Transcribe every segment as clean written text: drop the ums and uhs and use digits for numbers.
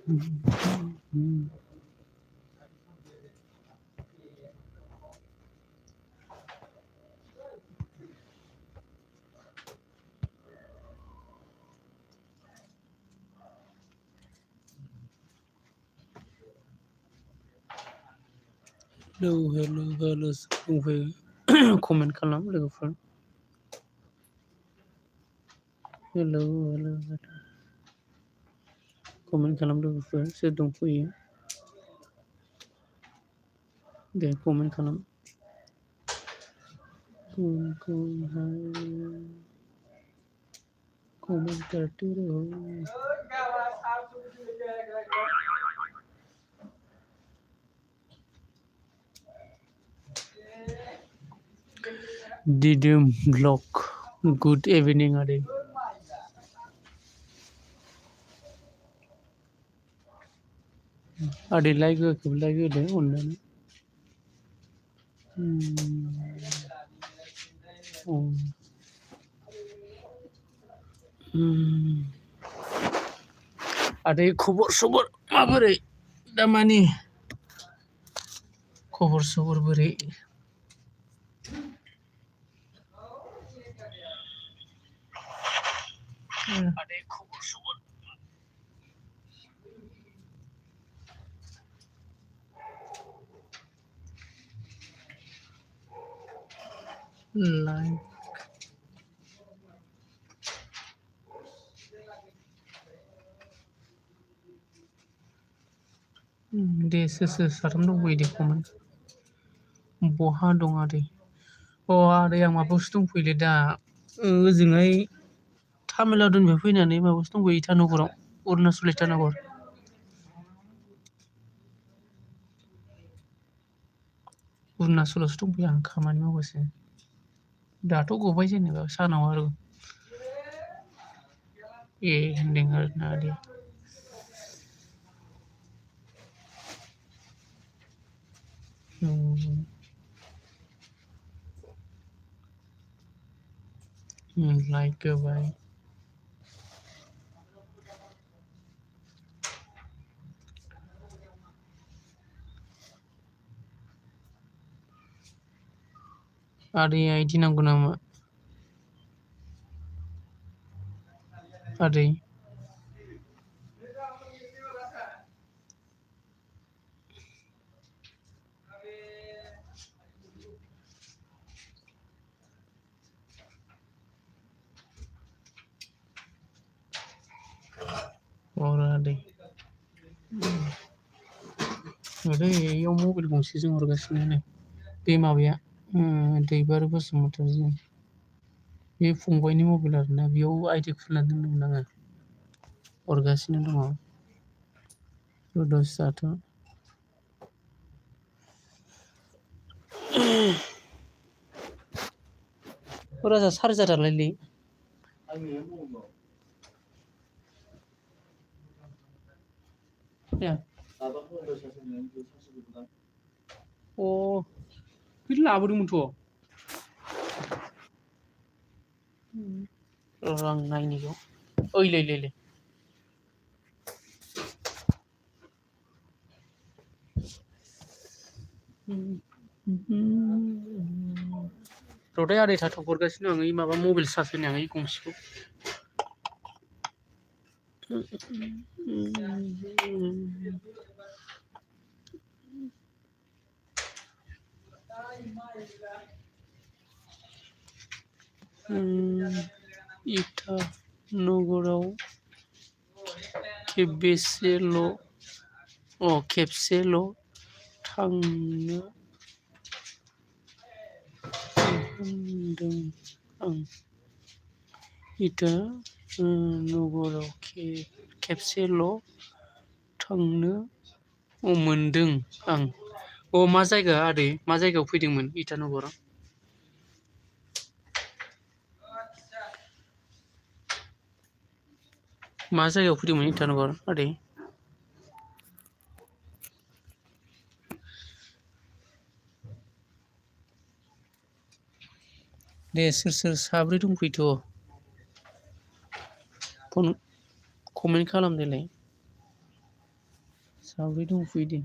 हेल' बुंफैयो comment खालाम लोगोफोर हेल' comment खालाम लोगोफोर सोर दंफैयो दे कमेन्ट खालाम कमेन्ट करते रहो दिदोम ब्लग गुड इभिनिं आदै आदै लाइक होआखैबा लाइक होदो अननानै आदै खबर सबर माबोरै दामानि खबर सबर बोरै आदै खबर सबर लाइक दे सोर साथाम दंफैयो दे कमेन्ट बहा दं आदै आदै आं माबायावसो दंफैयोलै दा ओजोंहाय तामिलनाडुनिफ्राय फैनानै माबायावसो दंफैयो इटानगराव अरुणाचल इटानगर अरुणाचलावसो दंफैयो आं खामानि मावगासिनो दाथ' गबाय जेनेबा सानाव आरो होनदों आरोना आदै लाइक होबाय आदैया आइदि नांगौ नामा आदै हरा आदै आदै इयाव मबाइल गंसेजों हरगासिनो नै बे माबाया दैबारु बसुमतारिजों बे फंबायनि मबाइल आरोना बेयाव आइदि खुलिनानै दोनदोंमोन आङो हरगासिनो दङ दसे जाथ' राजा चार्जारालाय बे लाबोदोंमोनथ' आं नायनिखौ ओइलै र'दै आदै थाथ' हरगासिनो आं माबा मबाइल चार्ज होनो आं गंसेखौ इटानगराव खेबसेल' थांनो होनदों आं इटानगराव खेबसेल' थांनो मोनदों आं मा जायगा आदै मा जायगायाव फैदोंमोन इटानगराव मा जायगायाव फैदोंमोन इटानगर आदै दे सोर साब्रै दंफैथ' कमेन्ट खालामदोलाय साब्रै दंफैयो दे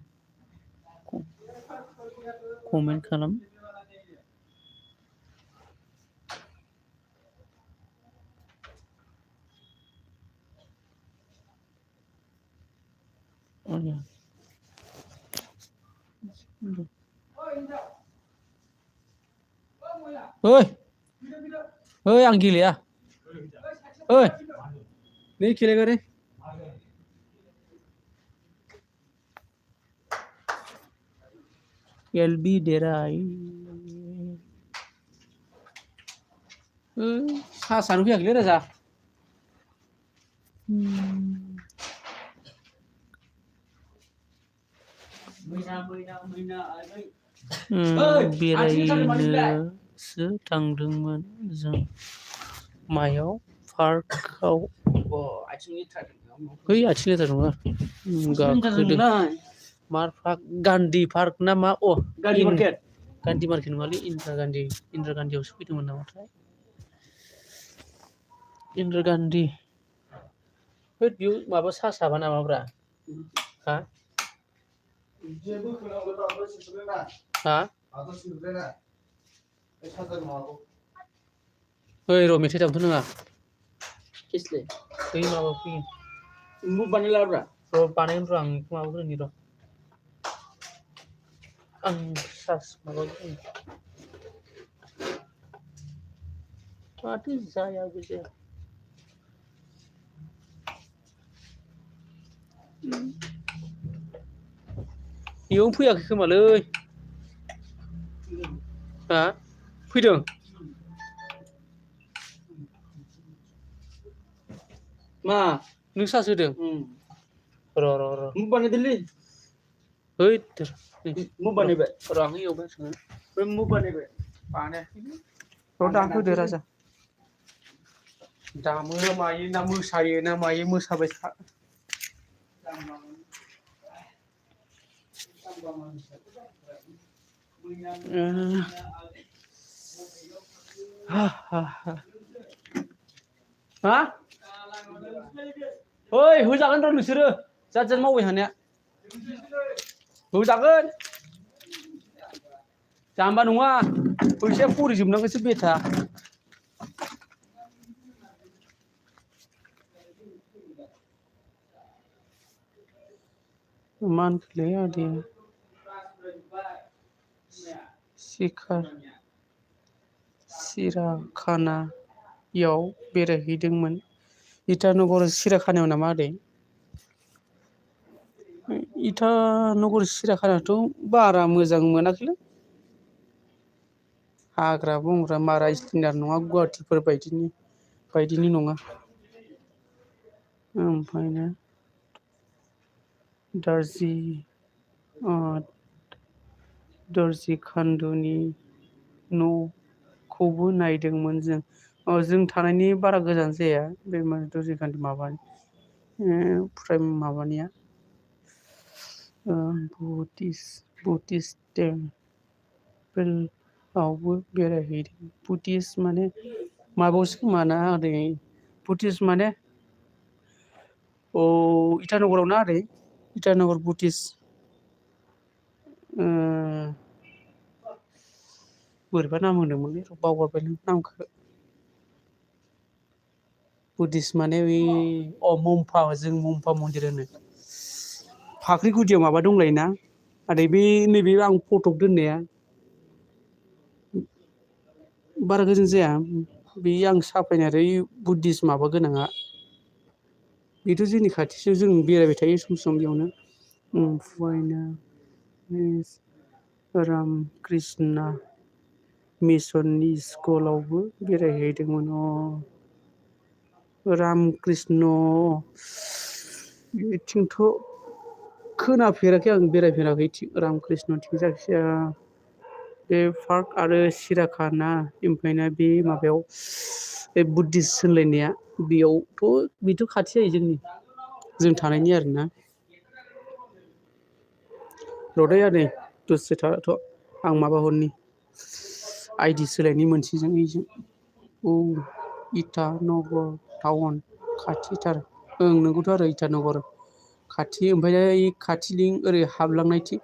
कमेन्ट खालाम ओइ ओइ आं गेलेया ओइ नै गेलेगोन एलबि देराय सासानो फैयाखैलै राजा बेरायनोसो थांदोंमोन जों मायाव पार्कआव बै आथिं लेथ्रा नङा गाखोदों मार पार्क गान्धी पार्क ना मा गान्धी मार्केट नङालै इन्दिरा गान्धीयावसो फैदोंमोन नामाथाय इन्दिरा गान्धी होद बेयाव माबा साबा नामाब्रा हा ओइ र' मेथाइ दामथ' नङा बै माबा फैयो बानायलाब्रा र' बानायगोन र' आं माबाग्रोनि र' आं सार्स माबाग्रोनि माथो जायाबो जाया बेयावनो फैयाखै खोमालै हा फैदों मा नों सार्स होदों र' बानायदोलै हैद बानायबाय र' आं एवबाय बानायबाय बानायाखैलै र' दा होदो राजा दामो ना मायो ना मोसायो ना मायो मोसाबाय था हा ओइ होजागोन र' नोंसोरो जात मावबाय थानाया होजागोन जाम्बा नङा फैसाया फरिजोबनांगोनसो बेथा मा होनखोलै आदाया सिराखानायाव बेरायहैदोंमोन इटानगर सिराखानायाव नामा आदै इटानगर सिराखानायाथ' बारा मोजां मोनाखैलै हाग्रा बंग्रा मारा स्टेन्डार्ड नङा गुवाहाटिफोर बायदिनि नङा ओमफ्रायनो दर्जि खान्दुनि न'खौबो नायदोंमोन जों जों थानायनि बारा गोजान जाया बे दर्जि खान्दु माबानि प्राइम माबानिया बुद्धिस्ट टेम्पोलावबो बेरायहैदों बुद्धिस्ट माने माबायावसो खोमा ना आदै बुद्धिस्ट माने इटानगराव ना आदै इटानगर बुद्धिस्ट बोरैबा नाम होनदोंमोनलै बावगारबायलै नामखौ बुद्धिस्ट माने मम्फा जों मम्फा मन्दिर होनो फाख्रिगुदियाव माबा दंलायोना आदै बे नैबे आं फटक दोननाया बारा गोजान जाया बे आं साफायनाय आरो बुद्धिस्ट माबा गोनाङा बेथ' जोंनि खाथियाव जों बेरायबाय थायो सम बेयावनो ओमफ्रायनो रामकृष्ण मिसननि स्कुलावबो बेरायहैदोंमोन रामकृष्ण बिथिंथ' खोनाफेराखै आं बेरायफेराखै रामकृष्णथिं जायखिजाया बे पार्क आरो सिराखाना ओमफ्रायनो बे माबायाव बे बुद्धिस्ट होनलायनाया बेथ' खाथि जायो जों थानायनि आरोना रदै आदै दसे थाथ' आं माबा हरनि आइदि सोलायनि मोनसेजों बेजों इटानगर टाउन खाथिथार नोंगौथ' आरो इटानगर खाथि ओमफ्राय खाथिथिं ओरै हाबलांनायथिं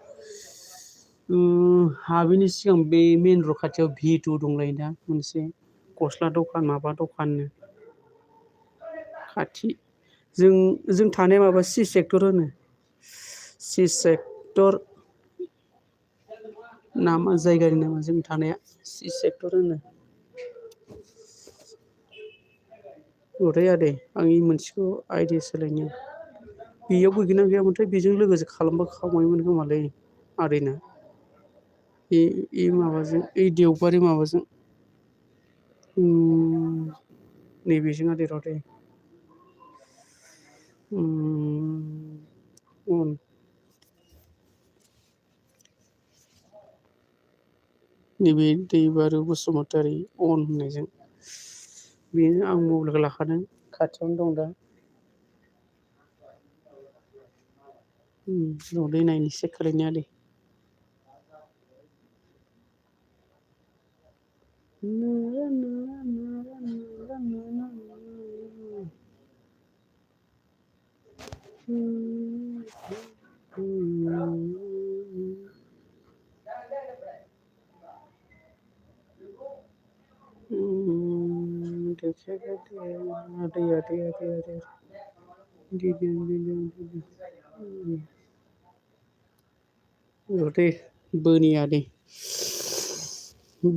हाबैनि सिगां बे मेन रड खाथियाव V2 दंलायोना मोनसे गस्ला दखान माबा दखाननो खाथि जों थानाया माबा C सेक्टर होनो C सेक्टर नामा जायगानि नामा जों थानाया C सेक्टर होनो रदै आदै आं मोनसेखौ आइडि सोलायनो बेयाव गैगोना गैयामोनथाय बेजों लोगोसे खालामबा खामायमोन खोमालै आदैना माबाजों देवबारि माबाजों नैबेजों आदै रदै नैबे दैबारु बसुमतारी अन होननायजों बेनो आं मबाइलखौ लाखादों खाथियावनो दं दा रदै नायनि चेक खालायनि आदै रदै बोनि आदै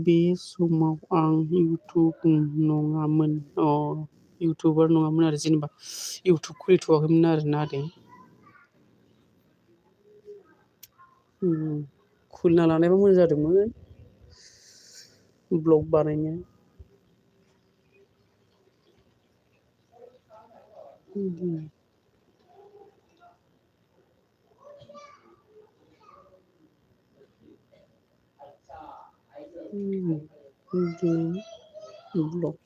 बे समाव आं इउटुबार नङामोन आरो जेनेबा इउटुब खुलिथ'वाखैमोन आरोना आदै खुलिना लानायबा मोजां जादोंमोन ब्लग बानायनो ब्लग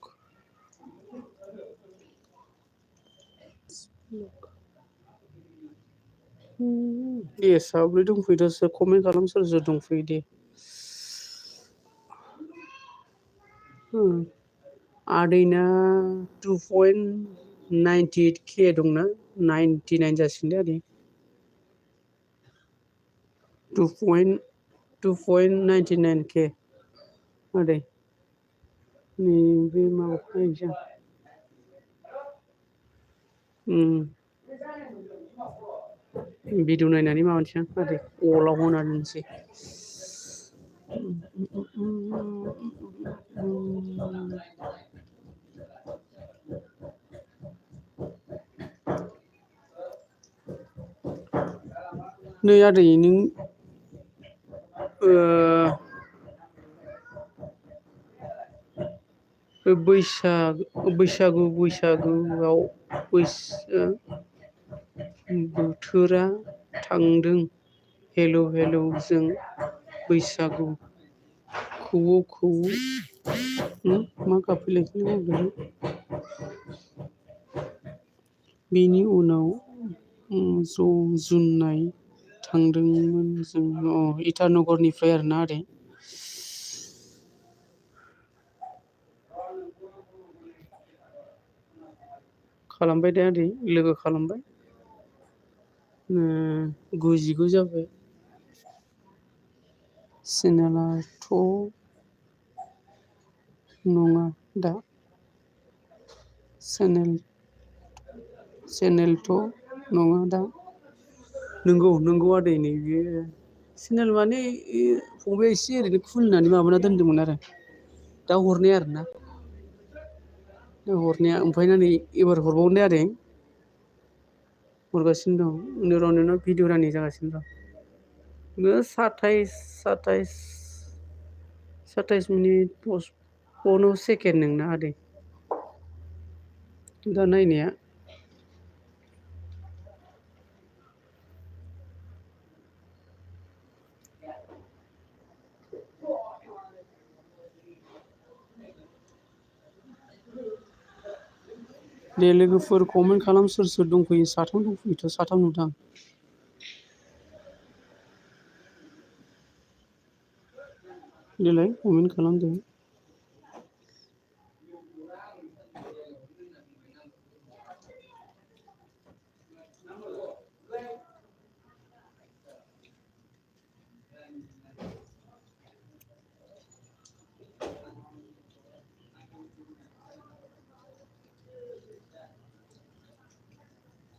दे साब्रै दंफैयो सोर कमेन्ट खालाम सोर सोर दंफैयो दे आदैना 2.98K दंना 99 जासिगोन दे आदै 2.99K आदै बे माबाखौ नायनोसै आं भिडिअ नायनानै माबानोसै आं आदै अलाव होना दोनसै नै आदै नों बैसागुआव बोथोरा थांदों हेलौ जों बैसागु खौवौ मा गाबफैलायखो बेनि उनाव जुनाय थांदोंमोन जों इटानगरनिफ्राय आरोना आदै खालामबाय दे आदै लोगो खालामबाय 99 जाबाय चेनेलाथ' नङा दा चेनेलथ' नङा दा नंगौ आदै नै बेयो चेनेल माने फंबाया एसे ओरैनो खुलिनानै माबाना दोनदोंमोन आरो दा हरनाया आरोना ओमफ्राय नै एबार हरबावनो दे आदै हरगासिनो दं नोंनाव भिडिअ रानिं जागासिनो दं 27 मिनिट 55 सेकेन्ड नोंना आदै दा नायनाया दे लोगोफोर कमेन्ट खालाम सोर दंफैयो साथाम दंफैयोथ' साथाम नुदां देलाय कमेन्ट खालामदो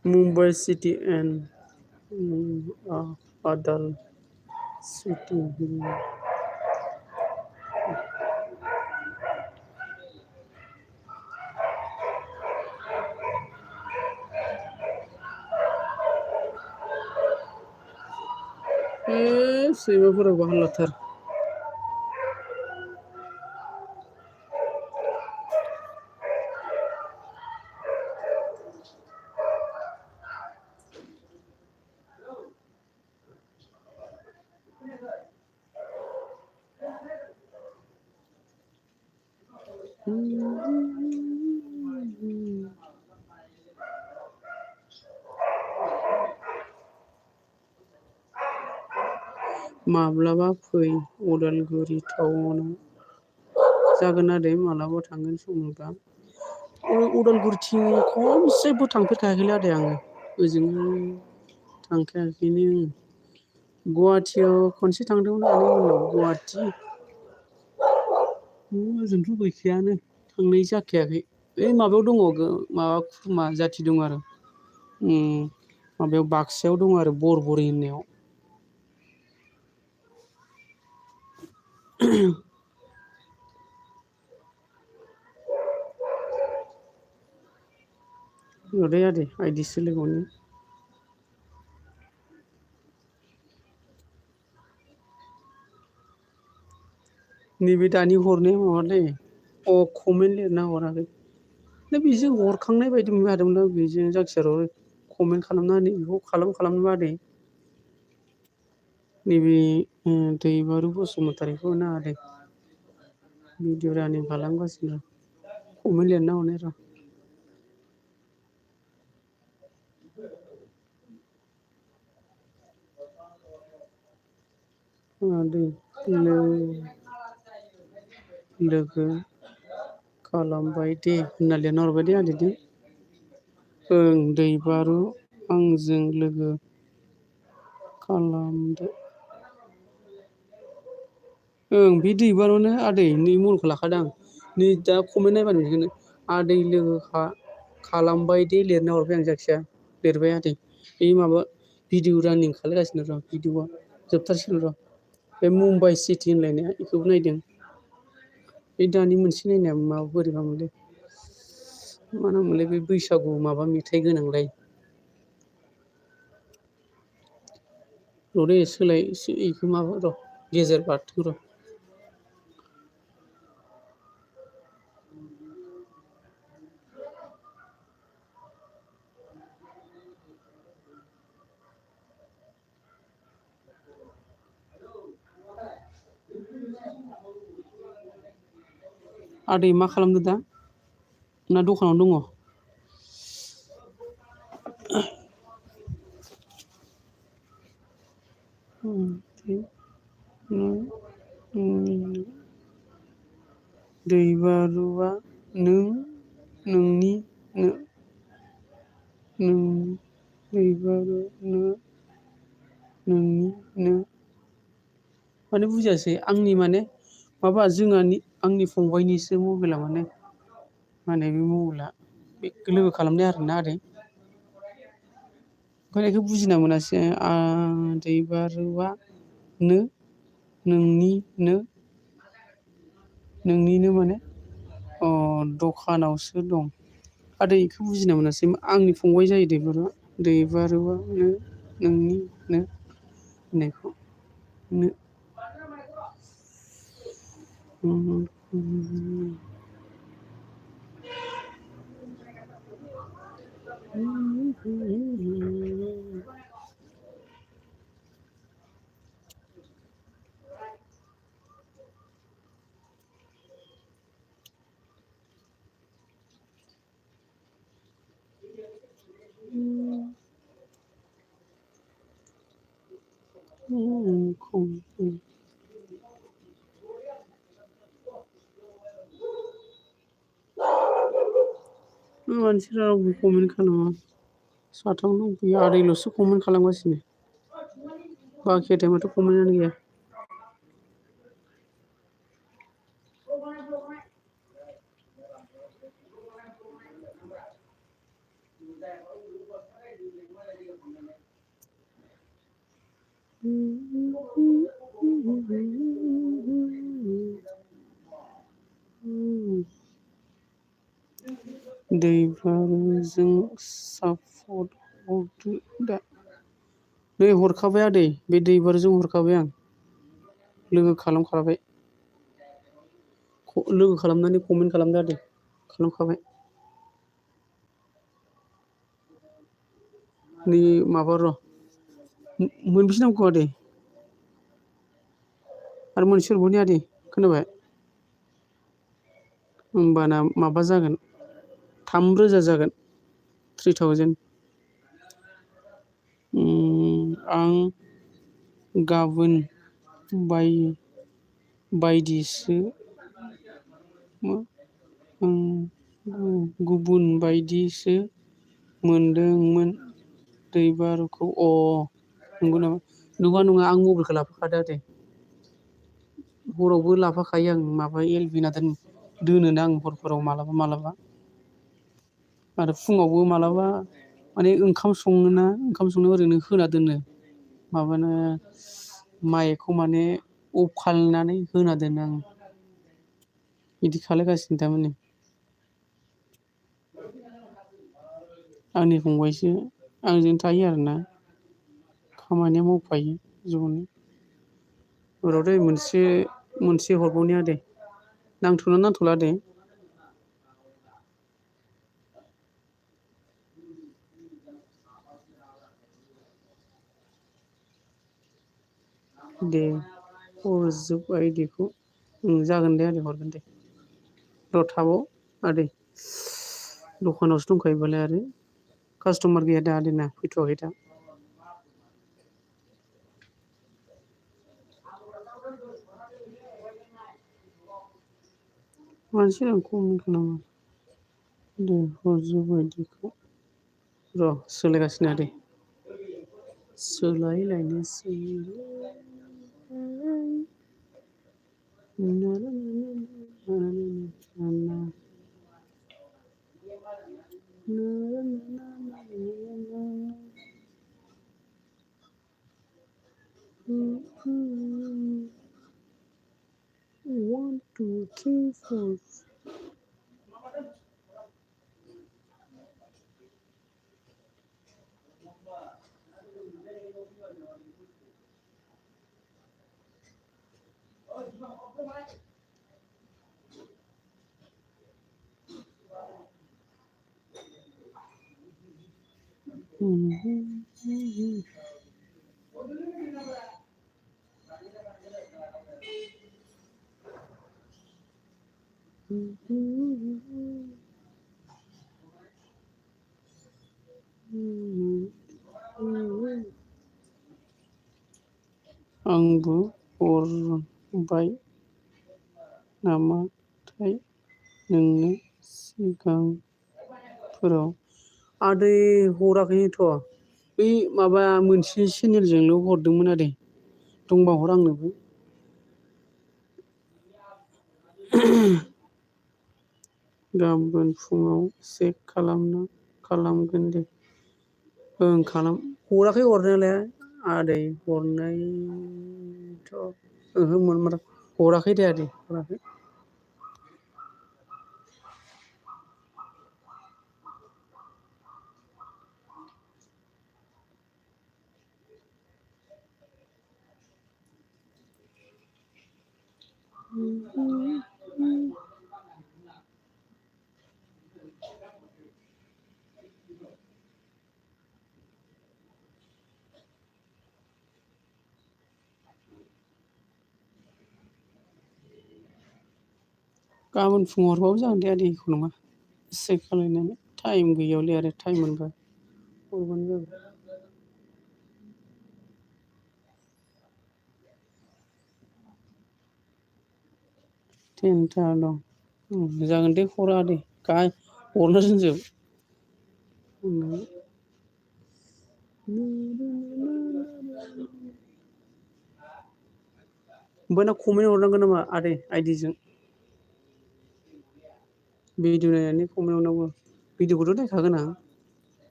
Mumbai city and other city. सैमाफोराबो हाल्लाथार माब्लाबा फै उदालगुरि टाउनाव जागोन आदै मालाबा थांगोन सम मोनबा उदालगुरिथिं खनसेबो थांफेरखायाखैलै आदै आङो ओजोंहाय थांखायाखैनो गुवाहाटियाव खनसे थांदोंमोन आनैमोननाव गुवाहाटि ओजोंथ' गैखायानो थांनाय जाखायाखै ओइ माबायाव दङ माबा खुरमा जाथि दं आरो माबायाव बाक्सायाव दङ आरो बरबरि होननायाव नुदों आदै आइदिसो लोगोआवनो नैबे दानि हरनाया माबालै कमेन्ट लिरना हराखै दा बेजों हरखांनाय बायदि मोनदोंमोन बेजों जायखिजाया कमेन्ट खालामनानै बेखौ खालामनोबा आदै नैबे दैबारु बसुमतारिखौ ना आदै भिडिअ रानिं खालामगासिनो कमेन्ट लिरना हरनाय र' आदै लोगो खालामबाय दे होनना लिरना हरबाय दे आदै ओं दैबारु आंजों लोगो खालामदो ओं बे दैबारुआनो आदै नै मलखौ लाखादां नै दा कमेन्ट नायबानो नुगोन आदै लोगो खालामबाय दे लिरना हरबाय आं जायखिया लिरबाय आदै बे माबा भिडिअ रानिं खालामगासिनो र' भिडिअआ जोबथारसिगोन र' बे मुम्बाइ सिटि होनलायनाया बेखौबो नायदों बे दानि मोनसे नायनाया माबा बोरैबा मोनलै मा नाममोनलाय बे बैसागु माबा मेथाइ गोनांलाय र' दे बेखौ माबा र' गेजेर बारथों र' आदै मा खालामदो दा ना दखानाव दङ दैबारुआ माने बुजियासै आंनि माने माबा आंनि फंबायनिसो मबाइला माने बे मबाइला बे लोगो खालामनाय आरोना आदै ओंखायनो बेखौ बुजिना मोनासै दैबारुआ नोंनिनो माने दखानावसो दं आदै बेखौ बुजिना मोनासै आंनि फंबाय जायो दैबारुआ नोंनिनो होननायखौ मानसिफ्रा रावबो कमेन्ट खालामा साथाम दंफैयो आदैल'सो कमेन्ट खालामगासिनो बाखि टाइमावथ' कमेन्टआनो गैया दैबारजों सापर्ट हरदो दा। नै हरखाबाय आदै बे दैबारजों हरखाबाय आं लोगो खालामखाबाय लोगो खालामनानै कमेन्ट खालामदो आदै खालामखाबाय नै माबा र' मोनबेसे नांगौ आदै आरो मोनसे हरबावनि आदै खोनाबाय होमबाना माबा जागोन 3,000 जागोन 3,000 आं गाबोन बायदिसो गुबुन बायदिसो मोनदोंमोन दैबारखौ नंगौ नामा नङा आं मबाइलखौ लाफाखादो आदै हरावबो लाफाखायो आं माबा एलबिना दोनोना आं हरफोराव मालाबा आरो फुङावबो मालाबा माने ओंखाम संनो ओरैनो होना दोनो माबानो माइकखौ माने अफ खालायनानै होना दोनो आं बिदि खालायगासिनो थारमाने आंनि फंबायसो आंजों थायो आरोना खामानिया मावफायो ज'नो र' दै मोनसे हरबावनि आदै नांथ'ला दे दे हरजोब आइदिखौ जागोन दे आदै हरगोन दे र' थाबाव आदै दखानावसो दंखायोबालाय आरो कास्ट'मार गैया दा आदैना फैथ'वाखै दा मानसिफोरा कमेन्ट खालामा दे हरजोब आइदिखौ र' सोलायगासिनो आदै सोलायलायनोसै One, two, three, four. आंबो हरबाय नामाथाय नोंनो सिगांफोराव आदै हराखैनोथ' बै माबा मोनसे चेनेलजोंल' हरदोंमोन आदै दंबा हर आंनोबो गाबोन फुङाव चेक खालामगोन दे ओं हराखै हरनायालाय आदै हरनायथ' ओहो हराखै दे आदै हराखै गाबोन फुङाव हरबाबो जागोन दे आदै एख नङा चेक खालायनानै टाइम गैयियावलाय आरो टाइम मोनबा हरबानो जाबाय 10 दं जागोन दे हरा आदै हरनो रोंजोब बैनाव कमेन्ट हरनांगोन नामा आदै आइदिजों भिडिअ नायनानै कमेन्ट हरनांगौ भिडिअखौथ' नायखागोन आं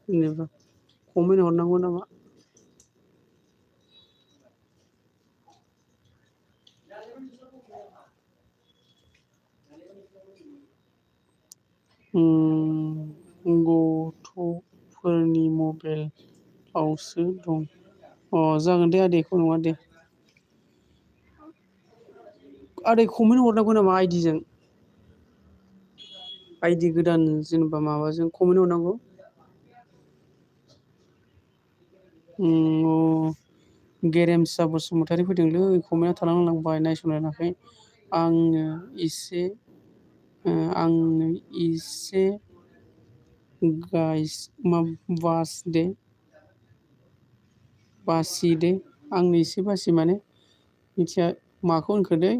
जेनेबा कमेन्ट हरनांगौ नामा गथ'फोरनि मबाइलावसो दं। जागोन दे आदैखौ नङा दे। आदै कमेन्ट हरनांगौ नामा आइडिजों? आइडि गोदान जेनेबा माबाजों कमेन्ट हरनांगौ। गेरेमसा बसुमतारी फैदोंलै कमेन्टआ थालांलांबाय नायसनलायाखै। आंनो इसे गाइस बासि दे आंनो एसे बासि माने मिथिया माखौ होनखो दै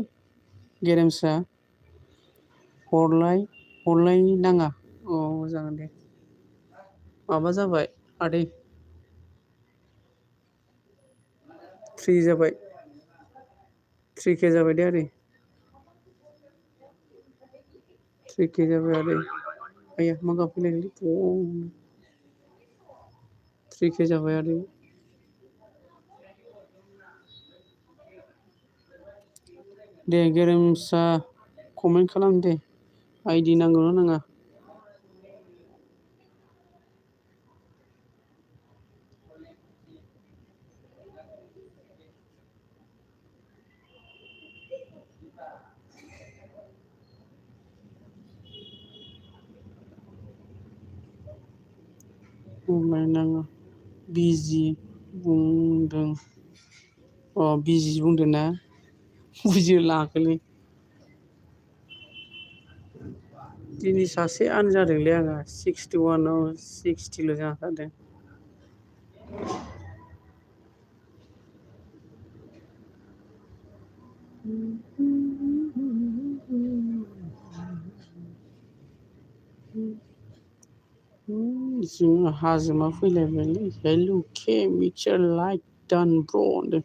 गेरेमसा हरलाय नाङा। जागोन दे माबा जाबाय आदै 3 जाबाय 3K जाबाय दे आदै 3K जाबाय आदै आया मा गाबफैलायगोनलै 3K जाबाय आदै दे गेरेमसा कमेन्ट खालाम दे आइडि नांगौना नाङा। नाङा बिजि बुंदों बिजि बुंदों ना बुजिलाङाखैलै दिनै सासेआनो जादोंलै आंहा 61 60ल' जादों। जों हाजोमा फैलायबायलै हेलु के मिक्सार लाइक डान ब्र होनदों।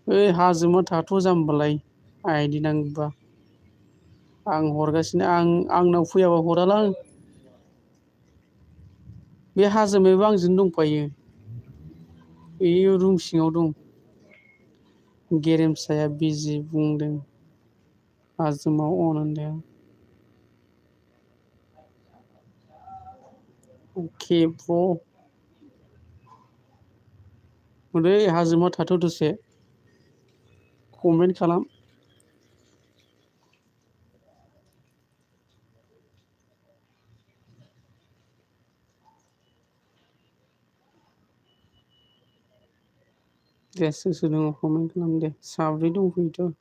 ओइ हाजोमा थाथ' जाम्बालाय आइदि नांगौबा आं हरगासिनो आंनाव फैयाबा हरालां। बे हाजोमायाबो आंजों दंफायो बे रुम सिङाव दं। गेरेमसाया बिजि बुंदों हाजोमा अन होनदों। अके ब्र ओरै हाजोमा थाथ' दसे कमेन्ट खालाम। दे सोर दङ कमेन्ट खालाम दे साब्रै दंफैयोथ'।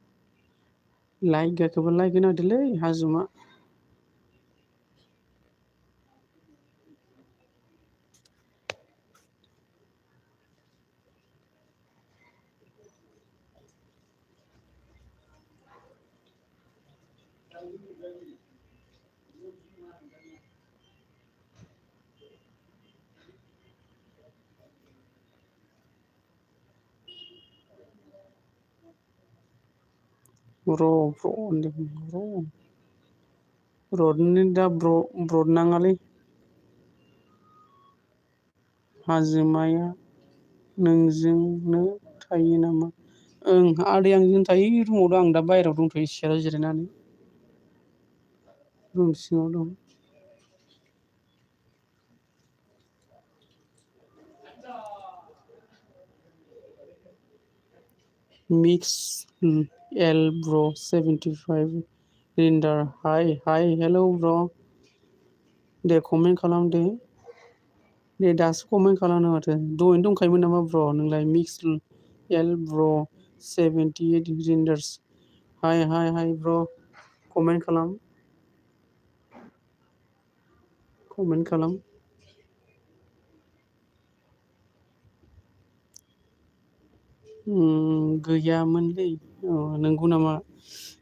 लाइक गाखोबा लाइक होना होदोलै हाजुमा। र'नि दा ब्र नाङालै हाजोमाया नोंजोंनो थायो नामा? ओं आदै आंजों थायो रुमाव दं आं दा बाहेरायाव दंथ'यो सियाराव जिरायनानै रुम सिङाव दं। मिक्स एल ब्र 75 रिन्डार हाय हेलौ ब्र दे कमेन्ट खालाम दे दासो कमेन्ट खालामनो माथो दहायनो दंखायोमोन नामा ब्र नोंलाय मिक्स एल ब्र 78 रिन्डार्स हाय ब्र कमेन्ट खालाम। गैयामोनलै नंगौ नामा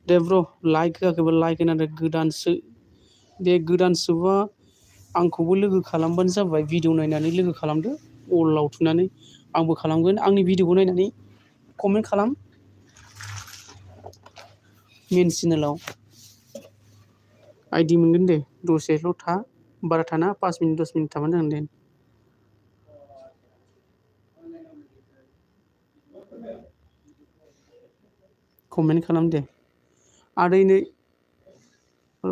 दे ब्र लाइक होआखैबा लाइक होना होदो गोदानसो दे गोदानसोबा आंखौबो लोगो खालामबानो जाबाय भिडिअ नायनानै लोगो खालामदो अलाव थुनानै आंबो खालामगोन आंनि भिडिअखौ नायनानै कमेन्ट खालाम मेन चेनेलाव आइडि मोनगोन दे दसेल' था बारा थाना 5 मिनिट 10 मिनिट थाबानो जागोन दे। कमेन्ट खालाम दे आदैनो औ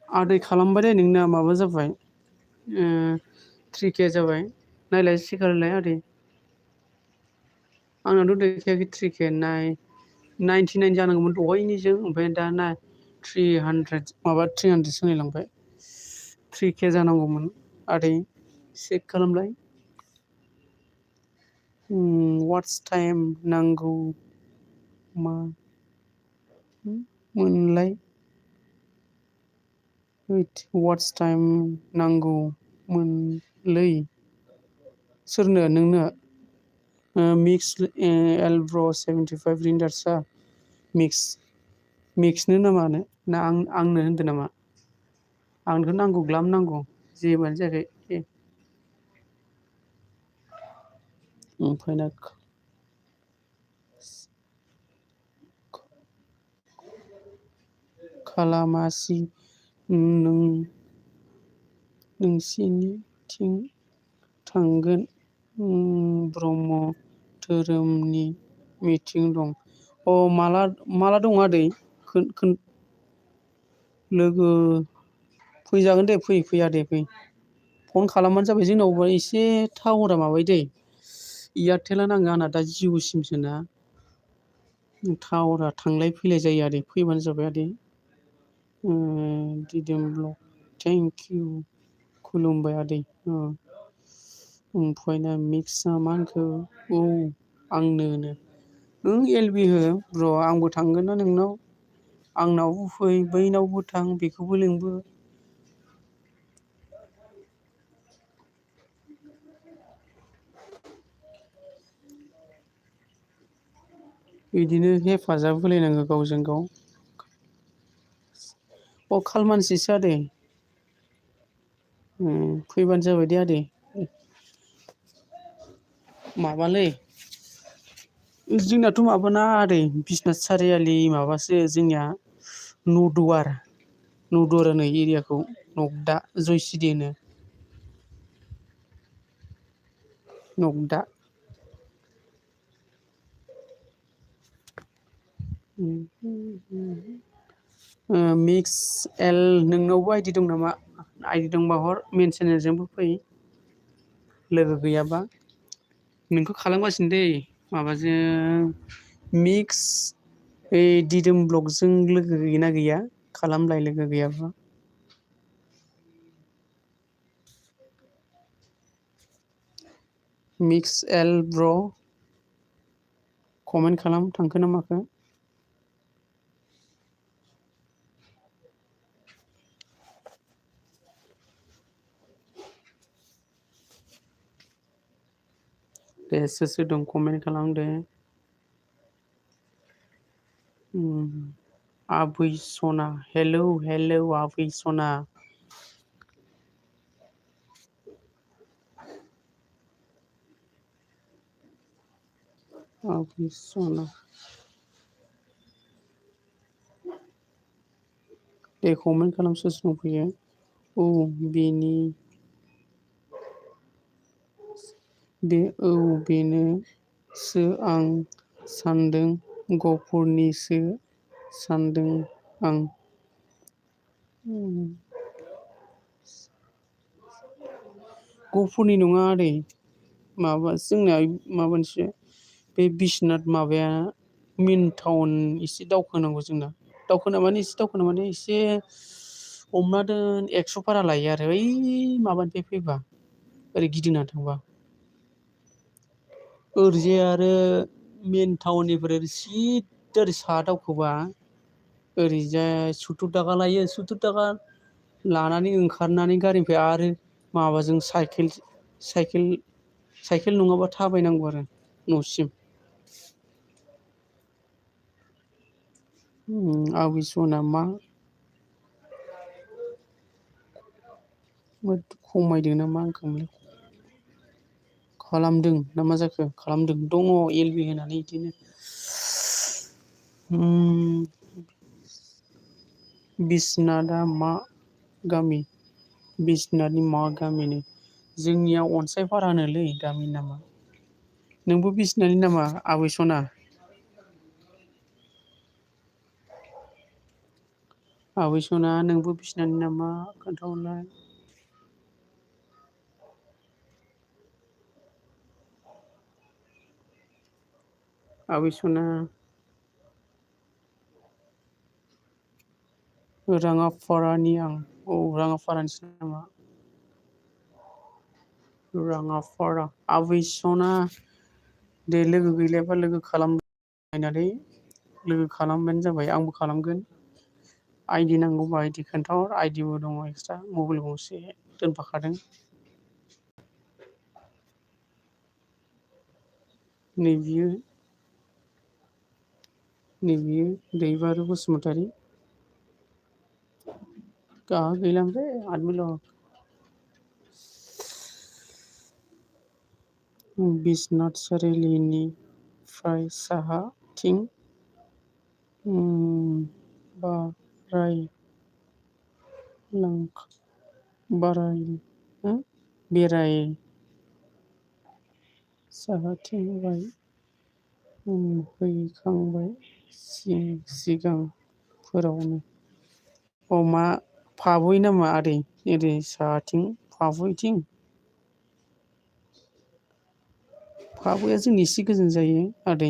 आदै खालामबाय दे नोंना माबा जाबाय 3K जाबाय नायलाय चेक खालामलाय आदै आंनाथ' देखायाखै 3K 99 जानांगौमोन दहायनिजों ओमफ्राय दा 300 माबा 300 सोलायलांबाय 3K जानांगौमोन आदै चेक खालामलाय वाट्स टाइम नांगौ मा मोनलाय वाट्स टाइम नांगौ मोनलै सोरनो नोंनो मिक्स एलब्र 75 रिंडार्सआ मिक्सनो ना मानो ना आंनो होनदों नामा आंनोथ' नांगौ ग्लाम नांगौ जेबोआनो जायाखै ओमफ्राय ना खालामासि नोंसिनिथिं थांगोन ब्रह्म धोरोमनि मिटिं दं माला दं आदै लोगो फैजागोन दे फै आदै फै फन खालामबानो जाबाय जोंनावबो एसे टावारा माबायो दै एयारटेला नाङो आंना दा जिअ सिमसोना टावारा थांलाय फैलाय जायो आदै फैबानो जाबाय आदै दिदोम ब्लक थेंक इउ खुलुमबाय आदै ओमफ्रायना मिक्सआ मा होनखो औ आंनो नों एलबि हो ब्र आंबो थांगोन ना नोंनाव आंनावबो फै बैनावबो थां बेखौबो लिंबो बिदिनो हेफाजाब होलायनांगौ गावजों गाव खालमानसिसो आदै फैबानो जाबाय दे आदै माबालै जोंनाथ' माबाना आदै बिसनाथ सारियालि माबासो जोंनिया नदुवार होनो एरियाखौ नगदा जयसिरि होनो नगदा मिक्स एल नोंनावबो आइदि दं नामा आइदि दंबा हर मेन चेनेलजोंबो फै लोगो गैयाबा नोंखौ खालामगासिनो दै माबाजों मिक्स ओइ दिदोम ब्लकजों लोगो गैयोना गैया खालामलाय लोगो गैयाबा मिक्स एल ब्र' कमेन्ट खालाम थांखो ना माखो दे सोर दं कमेन्ट खालामदो आबै सना हेलौ आबै सना आबै सना दे कमेन्ट खालाम सोर दंफैयो औ बेनोसो आं सानदों गफुरनिसो सानदों आं गफुरनि नङा आदै माबा जोंना माबानिसो बे बिसनाथ माबाया मेन टाउन एसे दावखोनांगौ जोंना दावखोना माने एसे हमना दोन 100 भारा लायो आरो ओइ माबानिफ्राय फैबा ओरै गिदिंना थांबा ओरैजाय आरो मेन टाउननिफ्राय सिदा ओरै साहा दावखोबा ओरैजाय 70 थाखा लायो 70 थाखा लानानै ओंखारनानै गारिनिफ्राय आरो माबाजों साइकेल नङाबा थाबायनांगौ आरो न'सिम आबै सना मा खमायदों ना मा होनखोमोनलाय खालामदों ना मा जाखो खालामदों दङ एलबि होनानै बिदिनो बिसनाथआ मा गामि बिसनाथनि मा गामिनि जोंनिया अनसायफारानोलै गामिनि नामा। नोंबो बिसिनानि नामा आबै सना? आबै सना नोंबो बिसिनानि नामा खोन्थाहरलाय। आबै सना राङापारानि आं। औ राङापारानिसो नामा? राङापारा आबै सना दे लोगो गैलायाबा लोगो खालामनायनानै लोगो खालामबानो जाबाय आंबो खालामगोन। आइदि नांगौबा आइदि खोन्थाहर आइदिबो दङ एक्सट्रा मबाइल गंसे दोनफाखादों। नैबियो दैबारु बसुमतारी। गाहा गैलानोलै आदमिल'। बिसनाथ सारिआलिनिफ्राय साहाथिं बेराय साहाथिं फैखांबाय सिगांफोरावनो। मा फाबुहैयो नामा आदै ओरै साहाथिं फाबुहैथिं? फाबुया जोंनि एसे गोजान जायो आदै।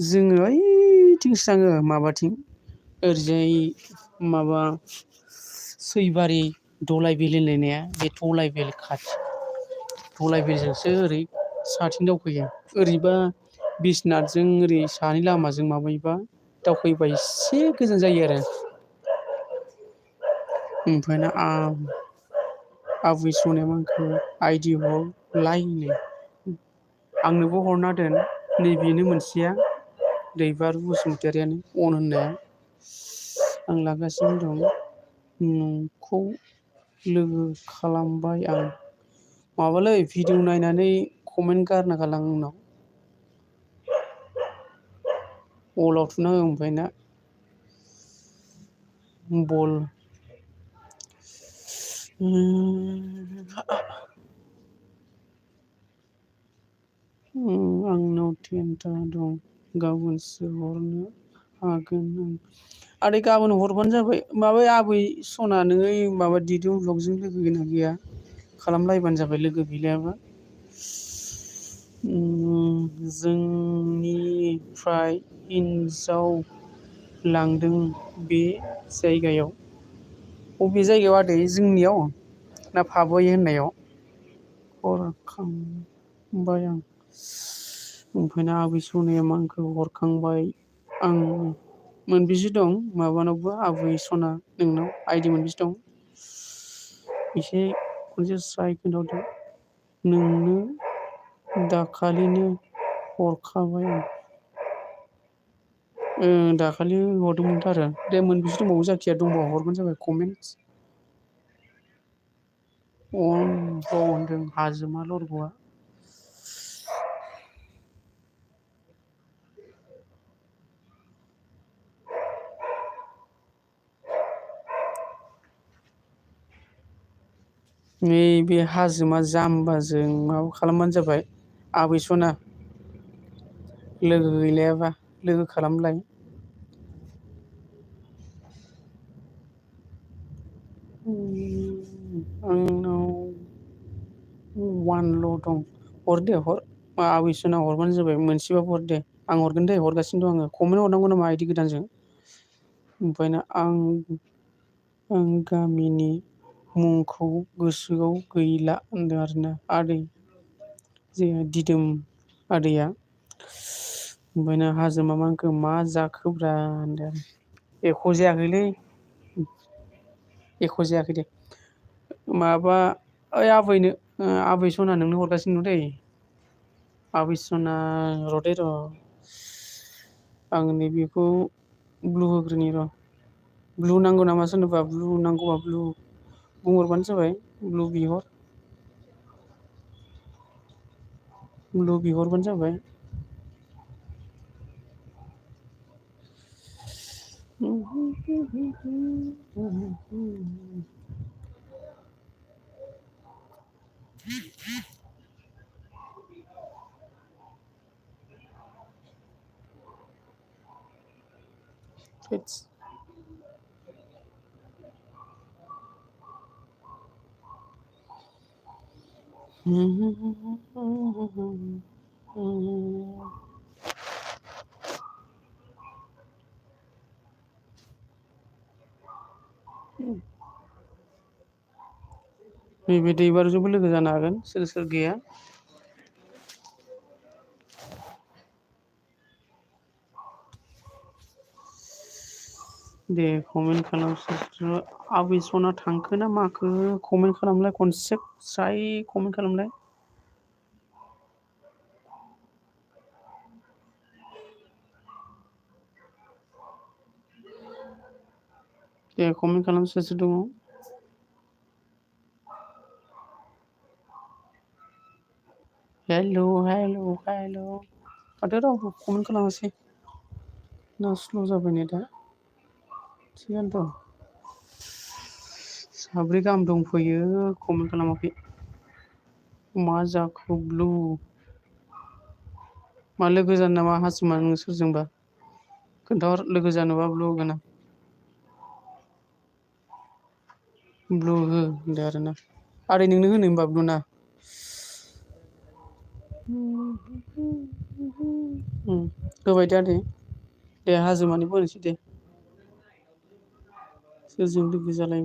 जोङो ओइथिंसो थाङो माबाथिं ओरैजाय माबा सैबारि दलाइ बिल होनलायनाया बे दलाइ बिल खाथि दलाइ बिलजोंसो ओरै साहाथिं दावखोयो। ओरैबा बिसनाथजों ओरै साहानि लामाजों माबायोबा दावखोयोबा एसे गोजान जायो आरो। ओमफ्रायना आबै सनाया आंखौ आइदि हरलायनो आंनोबो हरना दोन नैबेनो मोनसेया दैबारु बसुमतारियानो अन होननाया आं लागासिनो दं। नोंखौ लोगो खालामबाय आं। माबालै भिडिअ नायनानै कमेन्ट गारना गालां उनाव। अलाव थुना हो ओमफ्राय ना बल आंनाव 10था दं गाबोनसो हरनो हागोन आं। आदै गाबोन हरबानो जाबाय। माबा आबै सना नोङो माबा दिदोम ब्लगजों लोगो ना गैया खालामलायबानो जाबाय लोगो गैलायाबा। जोंनिफ्राय हिन्जाव लांदों बे जायगायाव। बबे जायगायाव आदै जोंनियाव ना फाबुवारि होननायाव? हरखांबाय आं। ओमफ्रायना आबै सनाया आंखौ हरखांबाय आं। मोनबेसे दं माबानावबो आबै सना नोंनाव आइदि मोनबेसे दं? एसे खनसे स्राय खोन्थाहरदो। नोंनो दाखालिनो हरखाबाय आं। दाखालि हरदोंमोनथ' आरो दे मोनबेसे दंबावो जायखिया दंबा हरबानो जाबाय कमेन्टस। होनदों हाजोमा लरग'आ। नैबे हाजोमा जाम्बाजों माबा खालामबानो जाबाय आबै सना लोगो गैलायाबा लोगो खालामलाय। आंनाव वानल' दं। हर दे हर आबै सना हरबानो जाबाय मोनसेबाबो हर दे आं हरगोन दे हरगासिनो दं आङो। कमेन्ट हरनांगौ नामा आइदि गोदानजों? ओमफ्रायना आं गामिनि मुंखौ गोसोआव गैला होनदों आरोना आदै जोंहा दिदोम आदैया। ओमफ्रायना हाजोमा आंखौ मा जाखोब्रा होनदों। एख' जायाखैलै एख' जायाखै दे। माबा ओइ आबैनो आबै सना नोंनो हरगासिनो दं दै। आबै सना र'दै र'। आं नैबेखौ ब्लु होग्रोनि र'। ब्लु नांगौ नामा सोरनोबा ब्लु नांगौबा ब्लु बुंहरबानो जाबाय ब्लु बिहर। ब्लु बिहरबानो जाबाय। It's नैबे दैबारजोंबो लोगो जानो हागोन सोर सोर गैया दे कमेन्ट खालाम सोर आबै सना थांखो ना माखो कमेन्ट खालामलाय खनसे स्राय कमेन्ट खालामलाय दे कमेन्ट खालाम सोर सोर दङ हेल' माथो रावबो कमेन्ट खालामासै ना स्ल' जाबाय नेटा थिगानोथ' साब्रै गाहाम दंफैयो कमेन्ट खालामाखै मा जाखो ब्लु मा लोगो जानो नामा हासिमा नों सोरजोंबा खोन्थाहर लोगो जानोबा ब्लु होगोन आं ब्लु हो होनदो आरोना आरै नोंनो होनो होमबा ब्लु ना होबाय दा दे हाजोमानिबो होनोसै दे सोरजों लोगो जालाय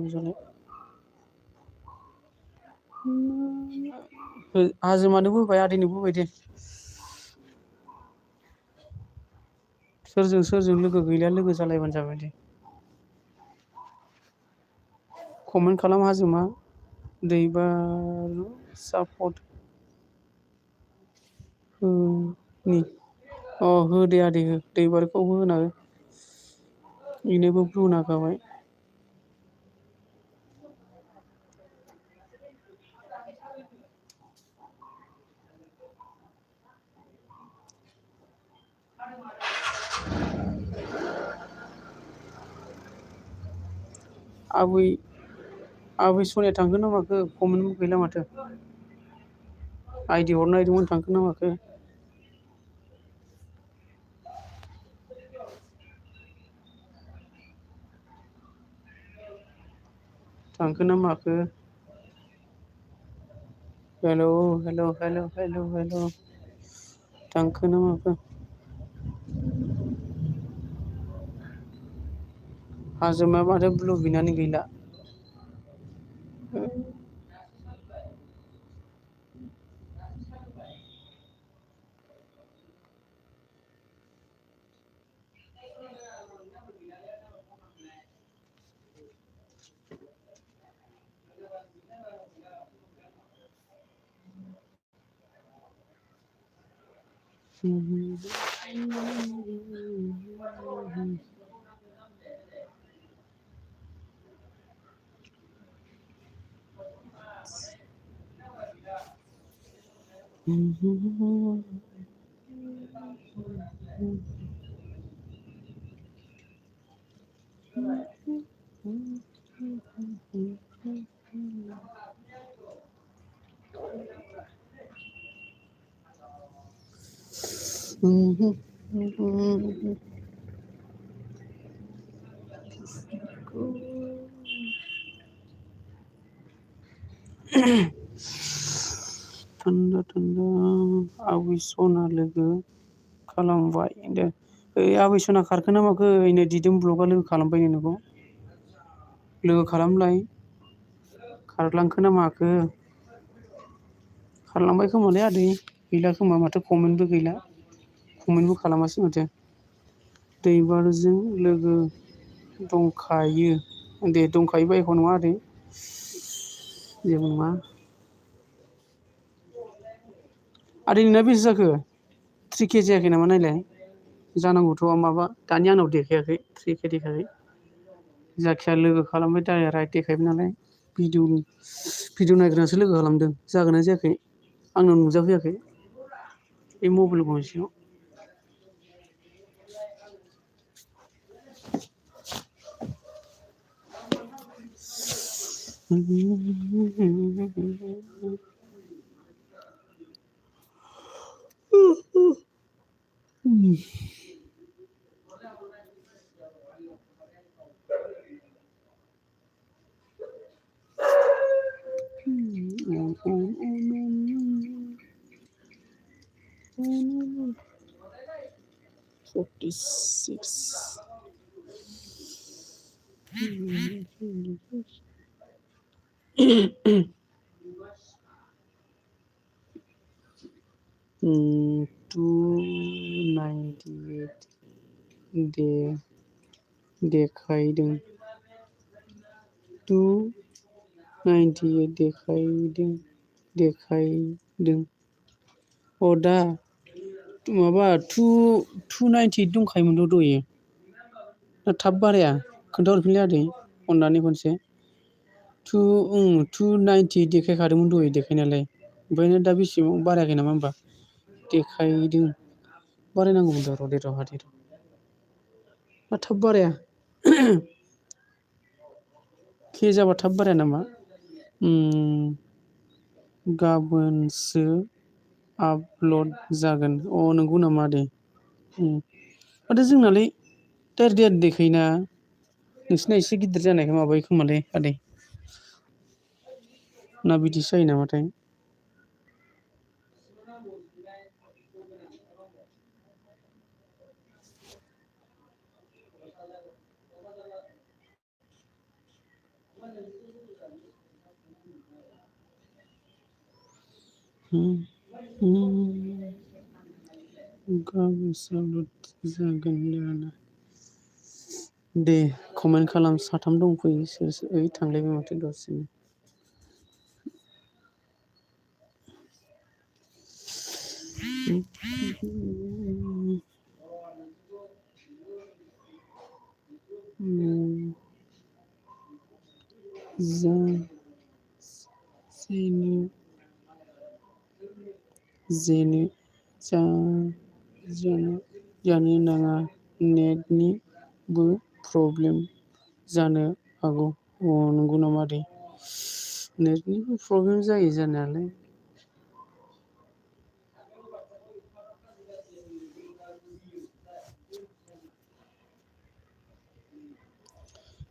हाजोमानोबो होबाय आदैनोबो होबाय दे सोरजों लोगो गैला लोगो जालायबानो जाबाय दे कमेन्ट खालाम हाजोमा दैबारु सापर्ट होनि हो दे आदै हो दैबारखौबो होना हो इनोबो ब्लु होना होखाबाय आबै सनाया थांखो ना माखो कमेन्टबो गैला माथो आइदि हरनो नागिरदोंमोन थांखो ना माखो थांखो ना माखो हेल' थांखो ना माखो हाजोमाया माथो ब्लु बिनानै गैला थान्दा आबै सना लोगो खालामबाय दे आबै सना खारखो ना माखो इनो दिदोम ब्लकआ लोगो खालामबाय नोंखौ लोगो खालामलाय खारलांखो ना माखो खारलांबाय खोमालै आदै गैला खोमा माथो कमेन्टबो गैला कमेन्टबो खालामासै माथो दैबारजों लोगो दंखायो दे दंखायोबा एख' नङा आदै जेबो नङा आदै नोंना बेसे जाखो 3K जायाखै नामा नायलाय जानांगौथ' माबा दानि आंनाव देखायाखै 3K देखायाखै जायखिया लोगो खालामबाय डाइरेक्ट देखायबाय नालाय भिडिअ नायग्रासो लोगो खालामदों जागोन ना जायाखै आंनाव नुजाफैयाखै बे मबाइल गंसेयाव 46. Hmm, 298 देखायदों 298 देखायदों दा माबा 298 दंखायोमोनथ' दहायो थाब बाराया खोन्थाहरफिनलाय आदै अननानै खनसे 290 देखायखादोंमोन दहाय देखायनायालाय ओमफ्राय दा बेसेबां बारायाखै नामा होमबा देखायदों बारायनांगौमोन र' थाब बाराया के जाबा थाब बाराया नामा गाबोनसो आपल'ड जागोन नंगौ नामा आदै माथो जोंनालाय डाइरेक्ट देखायोना नोंसिना एसे गिदिर जानायखाय माबायो खोमालै आदै ना बिदिसो जायो नामाथाय गाबोनसो आपल'ड जागोन दे कमेन्ट खालाम साथाम दंफैयो सोर ओइ थांलायबाय माथो दसेनो जानो नाङा नेटनिबो प्रब्लेम जानो हागौ नंगौ नामा आदै नेटनिबो प्रब्लेम जायो जानायालाय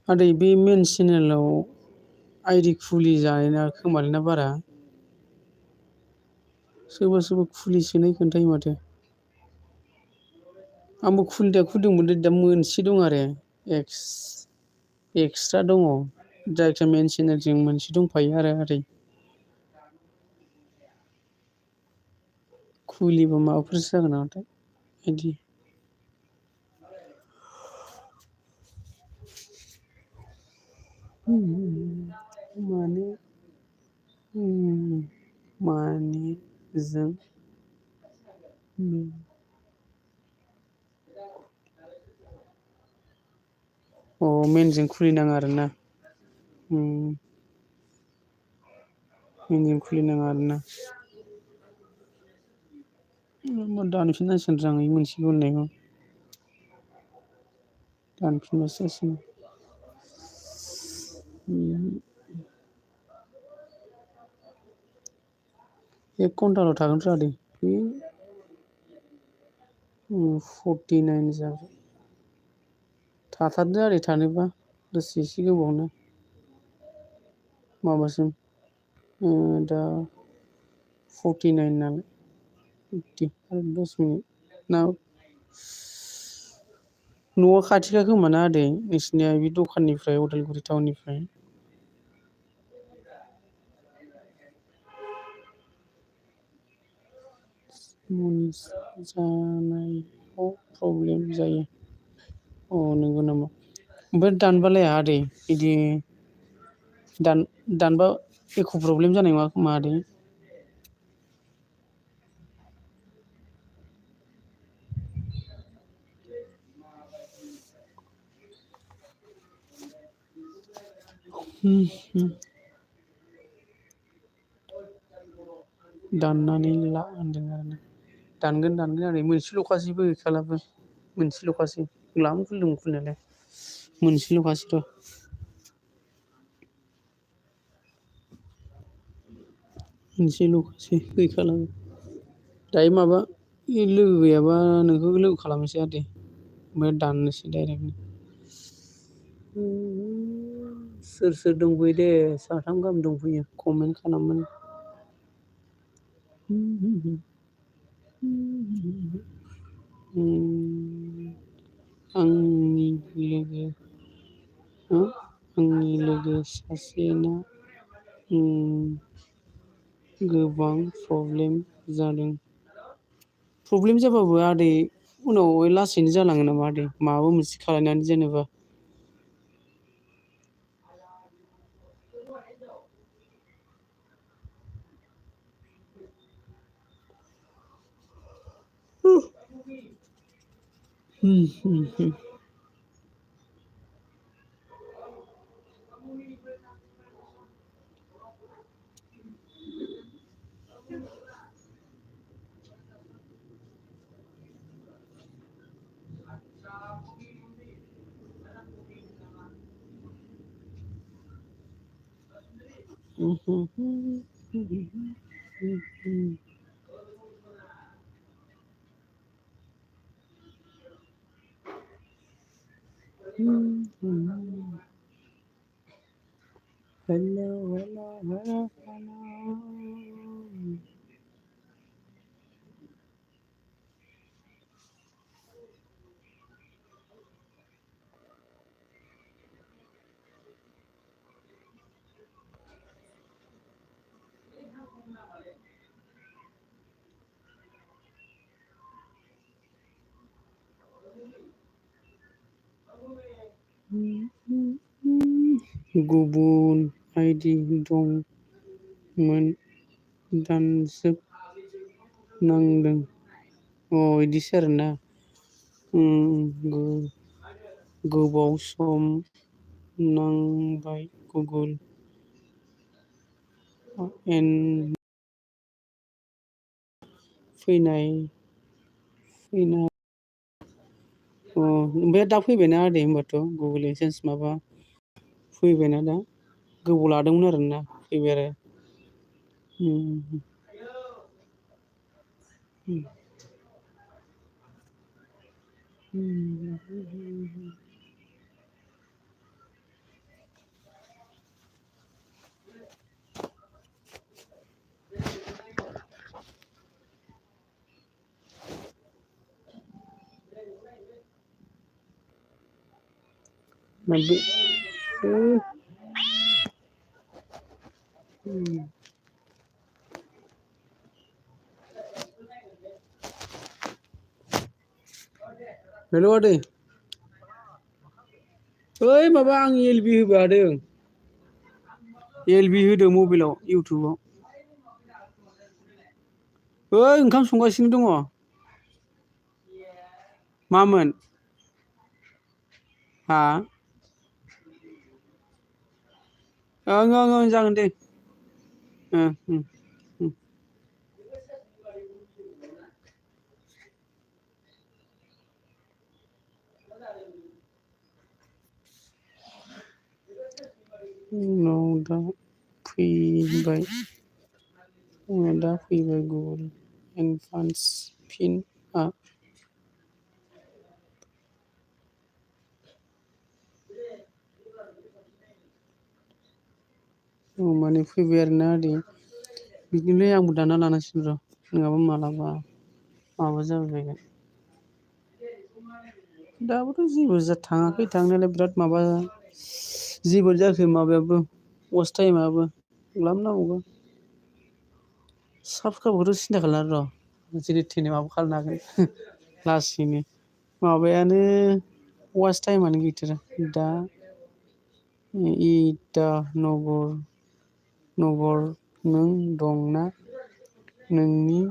आदै बे मेन चेनेलाव आइडि खुलि जानाय खोमालै बारा सोरबा खुलिसोनाय खोन्थायो माथो आंबो खुलिदोंमोन दा मोनसे दं आरो एक्सट्रा दङ जायखिया मेन चेनेलजों मोनसे दंफायो आरो ओरै खुलिबा माबाफोरसो जागोन नामाथाय बिदि माने जों मेनजों खुलिनाङा आरोना मेनजों खुलिनाङा आरोना दानफिननांसिगोन रां मोनसे होननायखौ दानफिनबासो जासिगोन एक घन्टाल' थागोनथ' आदै 49 जाबाय थाथारदो आरै थानोबा दसे एसे गोबावनो माबासिम दा 49 नालाय 50 आरो 10 मिनिट ना न'आ खाथिखा खोमाना आदै नोंसिनिया बे दखाननिफ्राय उदालगुरि टाउननिफ्राय जानायाव प्रब्लेम जायो नंगौ नामा ओमफ्राय दानबालाय आदै बिदि दानबा एख' प्रब्लेम जानाय नङा खोमा आदै दाननानै ला होनदों आरोना दानगोन आरो मोनसेल'खासैबो गैखालाबो मोनसेल'खासै ग्लाम खुलिदोंमोन खुलिनायालाय मोनसेल'खासैथ' मोनसेल'खासै गैखालाबो दायो माबा लोगो गैयाबा नोंखौ लोगो खालामनोसै आदै ओमफ्राय दाननोसै डाइरेक्टनो सोर दंफैयो दे साथाम गाहाम दंफैयो कमेन्ट खालामनानै आंनि लोगो सासेना गोबां प्रब्लेम जादों। प्रब्लेम जाबाबो आदै उनाव लासैनो जालाङो नामा आदै? माबा मोनसे खालायनानै जेनेबा गुबुन आइडि दंमोन दानजोबनांदों। इदिसो आरोना गोबाव सम नांबाय गुगोल एन फैनाय ओमफ्राय दा फैबायना आदै होनबाथ' गुगोल एडसेन्स माबा फैबायना दा गोबाव लादोंमोन आरोना फैबाय आरो हेल' आदै ओइ माबा आं एलबि होदों एलबि होदों मबाइलाव इउटुबाव ओइ ओंखाम संगासिनो दङ मामोन हा ओं जागोन दे उनाव दा फैबाय गुगोल एडभान्स पिनआ माने फैबाय आरोना आदै बिदिनो आंबो दाना लानांसिगोन र' नङाबा मालाबा माबा जाबायबायगोन दाबोथ' जेबो थाङाखै थांनायालाय बिराद माबा जेबो जायाखै माबायाबो वाच टाइमाबो खालामनांगौ साबसक्राइबखौथ' सिन्था खालामला र' जेरै थेने माबा खालामनो हागोन लासैनो माबायानो वाच टाइमानो गैथारा दा नगर नों दंना नोंनि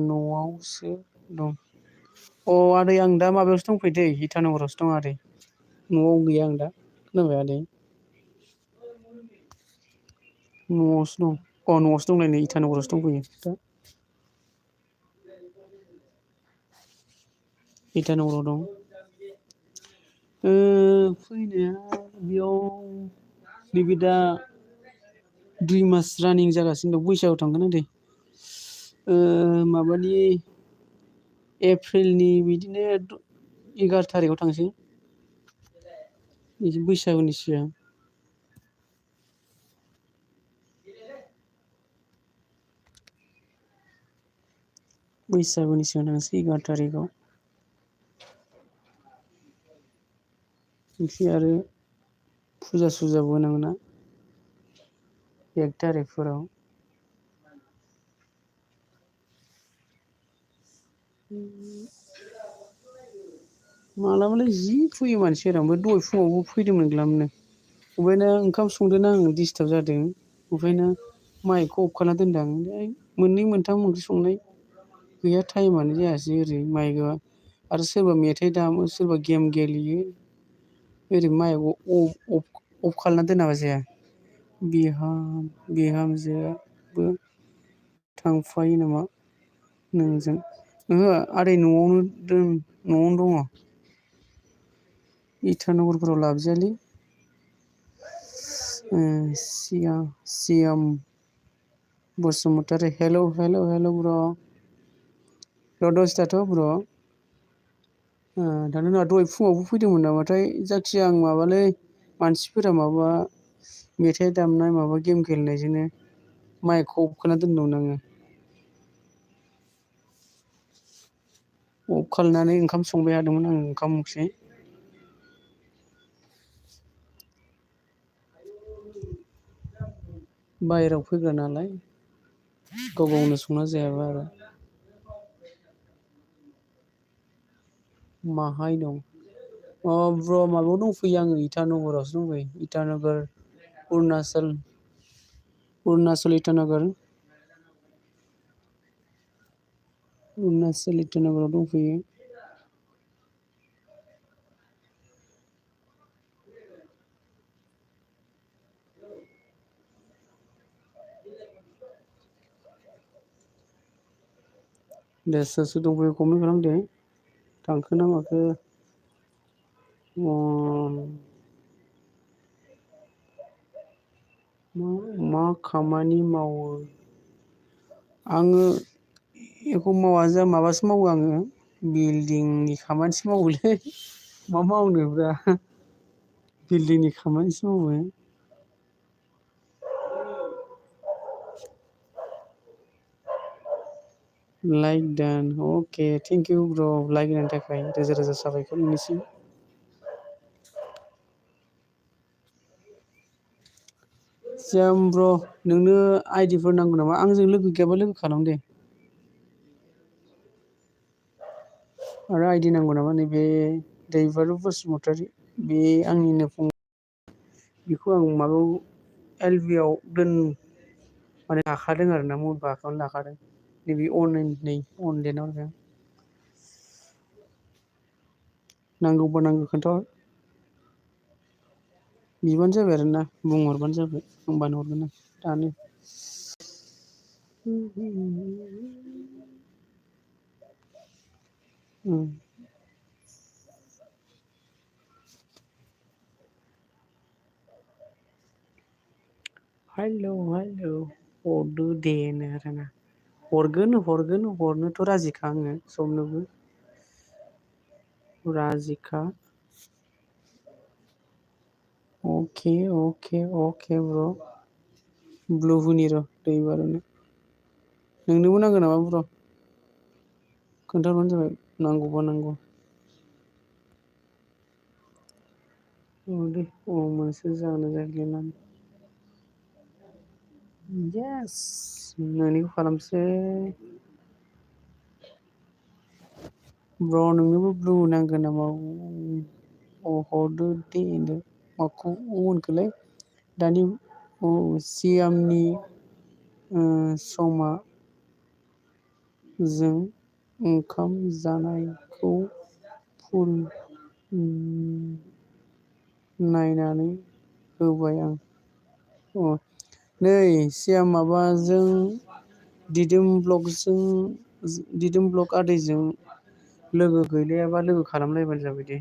न'आवसो दं आदै आं दा माबायावसो दंफैयो दै इटानगरावसो दं आदै न'आव गैया आं दा खोनाबाय आदै न'आवसो दं न'आवसो दंलाय नै इटानगरावसो दंफैयो दा इटानगराव दं फैनाया बेयाव नैबे दा 2 मास रानिं जागासिनो दं बैसागोआव थांगोन आदै माबानि एप्रिलनि बिदिनो 11 थारिखआव थांसै बिदि बैसागुनि सिगां बैसागुनि सिगां थांसै 11 थारिखआव। ओमफ्राय आरो फुजा सुजाबो होनांगोन ना 1 थारिखफोराव। मालाबालाय जि फैयो मानसिफोरा ओमफ्राय दहाय फुङावबो फैदोंमोन ग्लामनो। ओमफ्रायनो ओंखाम संदोंना आं डिस्टार्ब जादों ओंखायनो माइकखौ अफ खालामना दोनदां। मोननै मोनथाम ओंख्रि संनाय गैया टाइमानो जायासै ओरै माइकआ आरो सोरबा मेथाइ दामो सोरबा गेम गेलेयो ओरै माइकखौ अफ खालामना दोनाबा जाया। बिहामजोआबो थांफायो नामा नोंजों? ओहो आदै न'आवनो दङ। इटानगरफोराव लाबोजायालै। सियाम बसुमतारी हेल' ब्र'। दसथाथ' ब्र'। दानो नङा दहाय फुङावबो फैदोंमोन नामाथाय जायखिजाया आं माबालै मानसिफोरा माबा मेथाइ दामनाय माबा गेम गेलेनायजोंनो माइकखौ अफ खालामना दोनदोंमोन आङो। अफ खालामनानै ओंखाम संबाय थादोंमोन आं ओंखाम ओंख्रि। बाहेरायाव फैग्रा नालाय गाव गावनो संना जायाबा आरो। माहाय दं? ब्र माबायाव दंफैयो आङो इटानगरावसो दंफैयो इटानगर अरुणाचल इटानगर। अरुणाचल इटानगराव दंफैयो। दे सोर सोर दंफैयो कमेन्ट खालामदो थांखो ना माखो। मा खामानि मावो? आङो एख' मावा माबासो मावो आङो बिल्डिंनि खामानिसो मावोलै। मा मावनोब्रा बिल्डिंनि खामानिसो मावो। लाइक डान अके थेंक इउ ब्र' लाइक होनायनि थाखाय रोजा रोजा साबायखर नोंनिसिम। सियाम ब्र' नोंनो आइडिफोर नांगौ नामा? आंजों लोगो गैयाबा लोगो खालाम दे। आरो आइडि नांगौ नामा नैबे दैबारु बसुमतारी बे आंनिनो फंबाय। बेखौ आं माबायाव एल-बि आव माने लाखादों आरोना मबाइल आखायावनो लाखादों नैबे अनलाइनाव आरो। नांगौबा नांगौ खोन्थाहर। बिबानो जाबाय आरोना बुंहरबानो जाबाय होमबानो हरगोन आं दानो। हेल' हरदो दे नो आरोना। हरगोन हरनोथ' राजिखा आङो सबनोबो। राजिखा। अके ब्र'। ब्लु होनि र' दैबारनो। नोंनोबो नांगौ नामा ब्र'? खोन्थाहरबानो जाबाय नांगौबा नांगौ। औ दे अमासो जानो जागोन। येस नोंनिखौ खालामसै। ब्र' नोंनोबो ब्लु नांगौ नामा? हरदो दे माखौ होनखोलै दानि सियामनि समा जों ओंखाम जानायखौ फुल नायनानै होबाय आं। नै सियाम माबाजों दिदोम ब्लक आदैजों लोगो गैलायाबा लोगो खालामलायबानो जाबाय दे।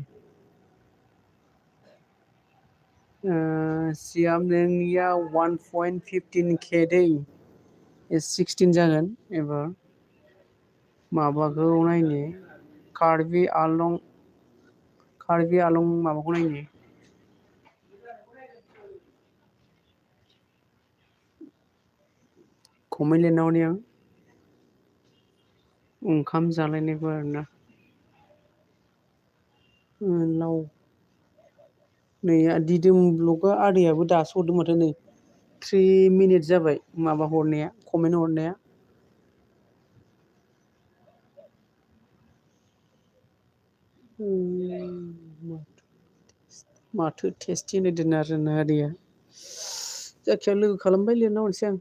सियाम नोंनिया 1.15K दै 16 जागोन एबार। माबाखौ नायनि कार्बि आलं माबाखौ नायनि। कमेन्ट लिरना हरनि आं। ओंखाम जालायनायबो आरोना लाव नै दिदोम ब्लगआ आदैयाबो दासो हरदों माथो नै 3 मिनिट जाबाय माबा हरनाया कमेन्ट हरनाया माथो टेस्टि होनदों आरोना आदैया जायखिया लोगो खालामबाय लिरना हरसै आं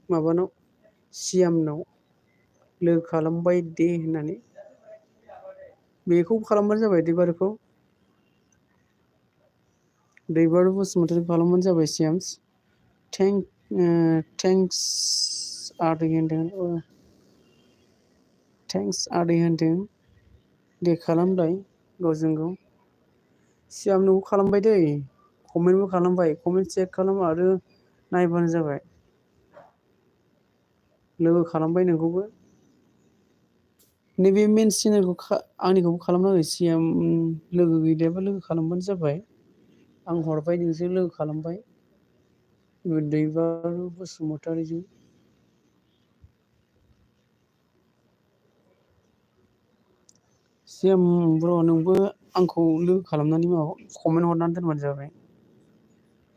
माबानाव सियामनाव लोगो खालामबाय दे होननानै बेखौ खालामबानो जाबाय दैबारु बसुमतारी खालामबानो जाबाय सियाम्स थेंक्स आदै होनदों थेंक्स आदै होनदों दे खालामलाय गावजों गाव सियामनोबो खालामबाय दै कमेन्टबो खालामबाय कमेन्ट चेक खालाम आरो नायबानो जाबाय लोगो खालामबाय नोंखौबो नैबे मेन चेनेलखौ आंनिखौबो खालामना हो सियाम लोगो गैलायाबा लोगो खालामबानो जाबाय आं हरबाय नोंजों लोगो खालामबाय दैबारु बसुमतारीजों सियाम ब्र नोंबो आंखौ लोगो खालामनानै माबा कमेन्ट हरनानै दोनबानो जाबाय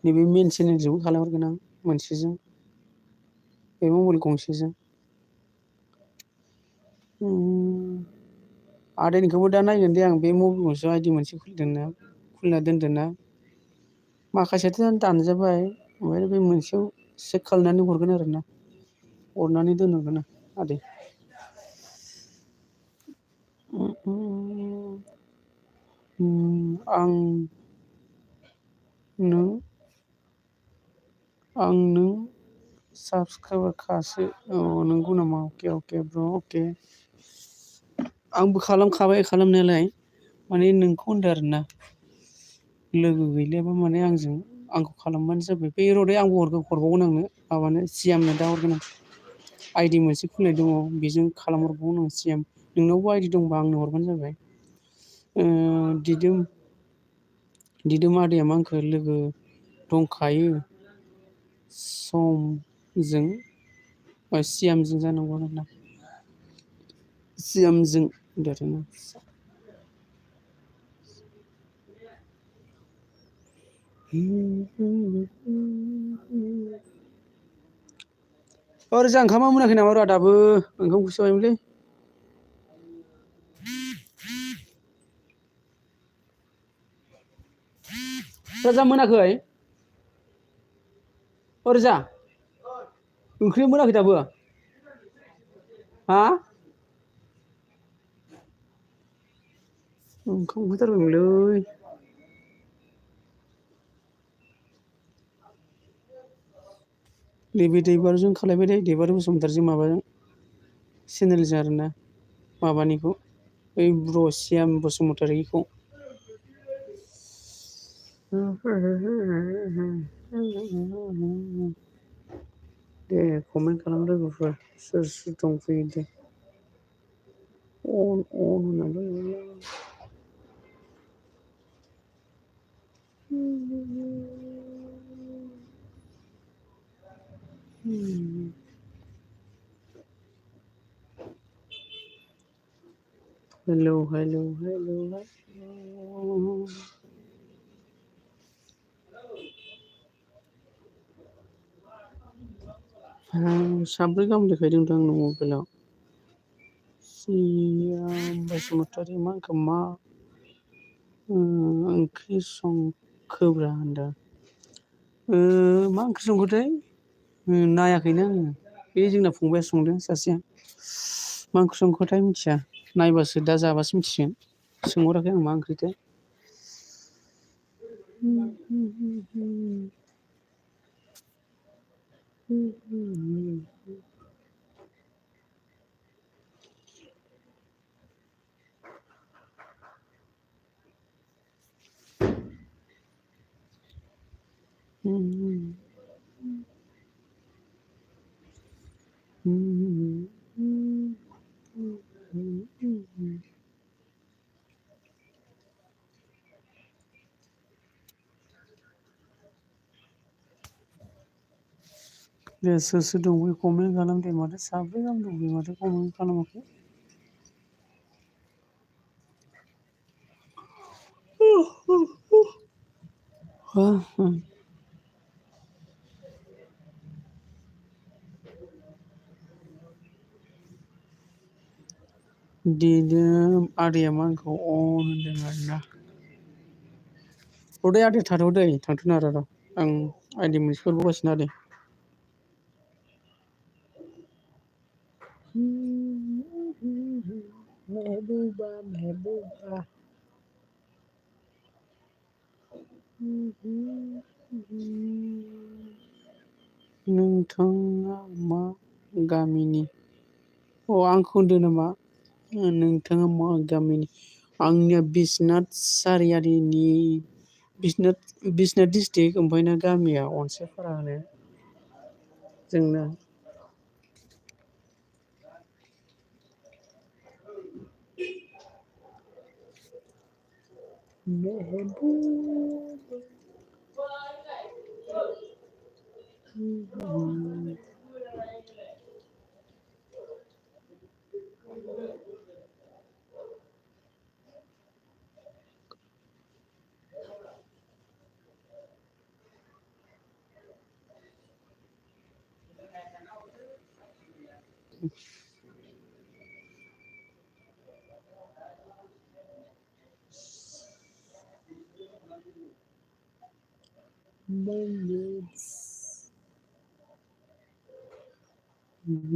नैबे मेन चेनेलजोंबो खालामहरगोन आं मोनसेजों बे मबाइल गंसेजों आदैनिखौबो दा नायगोन दे आं बे मबाइल गंसे आइडि मोनसे खुलिना दोनदोंना माखासेयाथ' दानजाबाय ओमफ्राय बे मोनसेयाव चेक खालामनानै हरगोन आरोना हरनानै दोनहरगोन आदै आं नों साबसक्राइबार खासो नंगौ नामा अके ब्र अके आंबो खालामखाबाय खालामनायालाय माने नोंखौ होनदों आरोना लोगो गैलायाबा माने आंखौ खालामबानो जाबाय बे रदै आंबो हरबावगोन आंनो माबानो सियामनो दा हरगोन आं आइडि मोनसे खुलिनाय दङ बेजों खालामहरबावगोन आं सियाम नोंनावबो आइडि दंबा आंनो हरबानो जाबाय दिदोम आदैया मा होनखो लोगो दंखायो समजों सियामजों जानांगौ आरोना सियामजों देरना ओरैजा ओंखामा मोनाखै नामा र' दाबो ओंखामखौसो जाबायमोनलै राजा मोनाखै ओरैजा ओंख्रिया मोनाखै दाबो हा ओंखाम उखैथारबायमोनलै नैबे दैबारुजों खालायबाय दे दैबारु बसुमतारीजों माबाजों चेनेलजों आरोना माबानिखौ ओइ ब्र सियाम बसुमतारीखौ दे कमेन्ट खालाम लोगोफोर सोर सोर दंफैयो दे अन होननानै हेलौ साब्रै गाहाम देखायदोंथ' आंनि मबाइलाव सियाम बसुमतारी मा ओंख्रि संखोब्रा होनदों मा ओंख्रि संखोथाय नायाखैनो आङो बे जोंना फंबाया संदों सासेया मा ओंख्रि संखोथाय मिथिया नायबासो दा जाबासो मिथिगोन सोंहराखै आं मा ओंख्रिथाय दे सोर सोर दं बे कमेन्ट खालाम दे माथो साब्रै गाहाम दं बे माथो कमेन्ट खालामाखै दिदोम आदैया मा आंखौ होनदों आरोना। र'दै आदै थाथ'दै थांथ'नो र' आं आइदि मोनसे फोरमायगासिनो आदै। महबुबा महबुबा नोंथाङा मा गामिनि? आंखौ होनदों नामा? नोंथाङा मा गामिनि? आंनिया बिस्वनाथ सारियालिनि बिस्वनाथ डिस्ट्रिक्ट ओमफ्राय गामिया अनसायफारा होनो जोंना।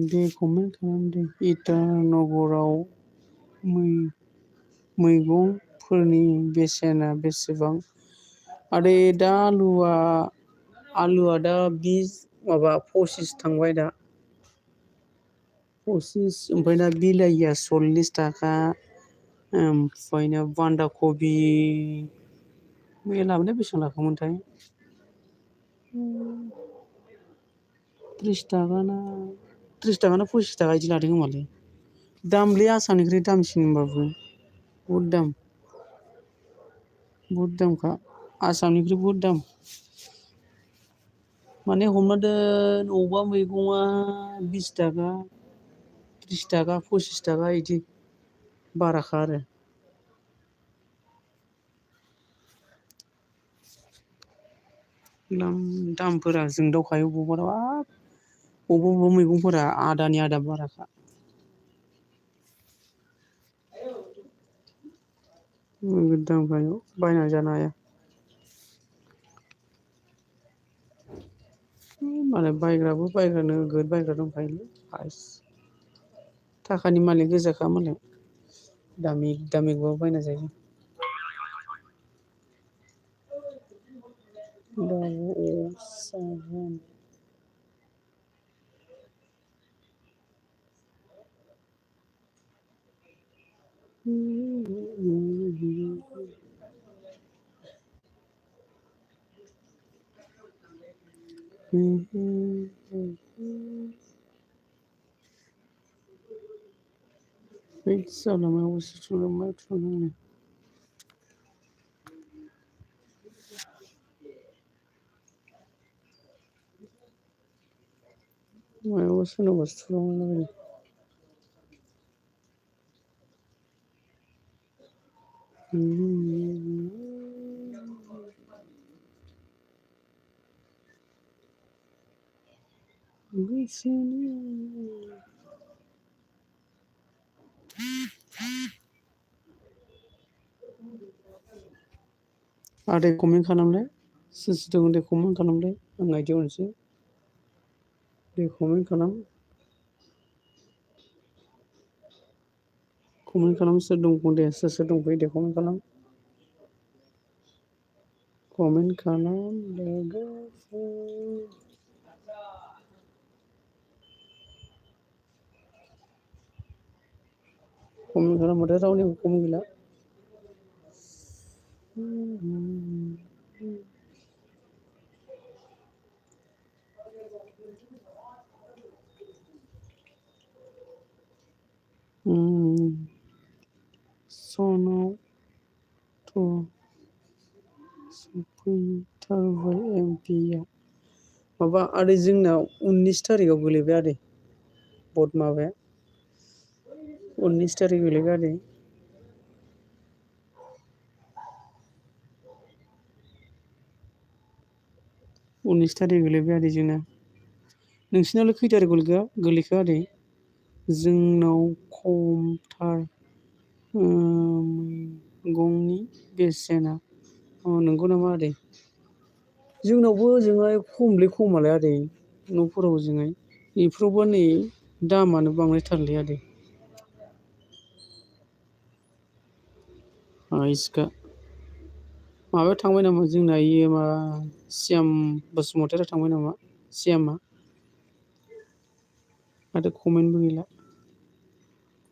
दे कमेन्ट खालामदे। इटानगराव मैगंफोरनि बेसेना बेसेबां? आदै दा आलुआ दा 25 थांबाय दा। 25 ओमफ्राय ना बिलाहिया 40 थाखा। ओमफ्राय ना बान्दा कबि मैया लाबोनाया बेसेबां लाखोमोनथाय? 30 थाखा ना 25 थाखा बिदि लादों खोमालै। दामलै आसामनिख्रुइ दामसिन होमबाबो बहुद दामखा आसामनिख्रुइ बहुद दाम। माने हमना दोन अबेबा मैगङा 20 थाखा 30 थाखा 25 थाखा बिदि बाराखा आरो। दामफोरा जोंदावखायो बबेबा मैगंफोरा आदानि आदा बाराखा। नोगोद दामखायो बायना जानो हाया। मालाय बायग्रा नोगोद बायग्रा दंखायोलै। थाखानि मालिक गोजाखा मालाय दामिकबाबो बायना जायो। मायावबा सोरनावबासो थुलांलाबायो। आदै कमेन्ट खालामलाय सोर सोर दं दे कमेन्ट खालामलाय आं आइदि हरनोसै दे कमेन्ट खालाम सोर दंबावो दे सोर दंबावो दे कमेन्ट खालाम लोगोफोर कमेन्ट खालामबाथाय रावनिबो कमेन्ट गैला। सनावथ' सफैथारबाय एमपिआ माबा आदै जोंना 19 थारिखआव गोलैबाय आदै भट माबाया 19 थारिख गोलैबाय आदै 19 थारिख गोलैबाय आदै जोंना। नोंसिनावलाय खै थारिख गोलैखो आदै? जोंनाव खमथार मैगंनि बेसेना। नंगौ नामा आदै? जोंनावबो ओजोंहाय खमलै खमालाय आदै न'फोराव ओजोंहाय। बेफोरावबो नै दामानो बांद्रायथारलै आदै। आइसखा माबायाव थांबाय नामा जोंना इयो माबा सियाम बसुमतारिया थांबाय नामा सियामा? माथो कमेन्टबो गैला।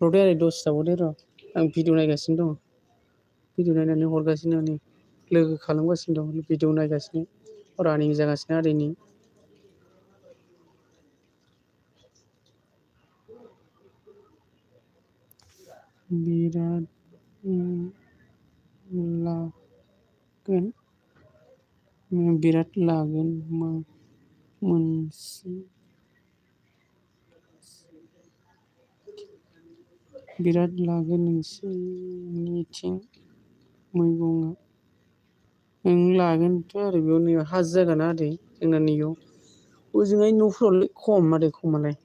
र' दे आदै दसे थाबावदे र' आं भिडिअ नायगासिनो दं। भिडिअ नायनानै हरगासिनो नै लोगो खालामगासिनो दं भिडिअ नायगासिनो रानिं जागासिनो आदैनि। बिराद लागोन मोनसे बिराद लागोन नोंसिनिथिं मैगंआ। लागोनथ' आरो बेयाव नै हाजो जायगाना आदै जोंना नैयाव। ओजोंहाय न'फोरावलाय खम आदै खमालाय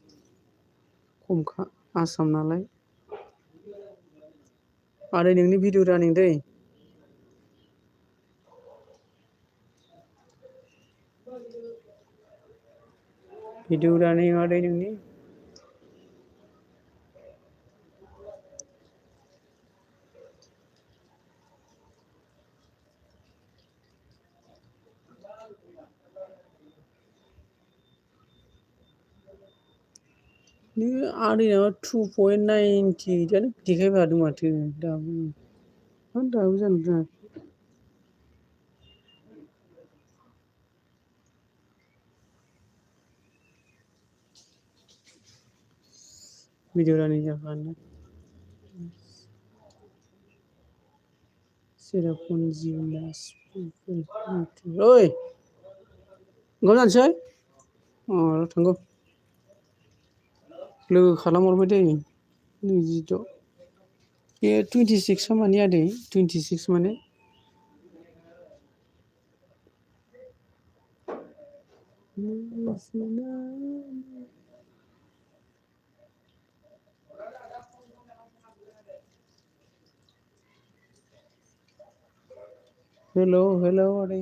खमखा आसाम नालाय। आदै नोंनि भिडिअ रानिं दै। भिडिअ रानिं आदै नोंनि। आदैनाबा 2.90 देखायबाय थादों माथो दाबो जानो रोङाखै। भिडिअ रानिं जाखानो सेरापुन्जि ओइ ओंखाम जानोसै थांगौ लोगो खालामहरबाय दै 26 बे 26 माने आदै 26 माने हेलौ आदै।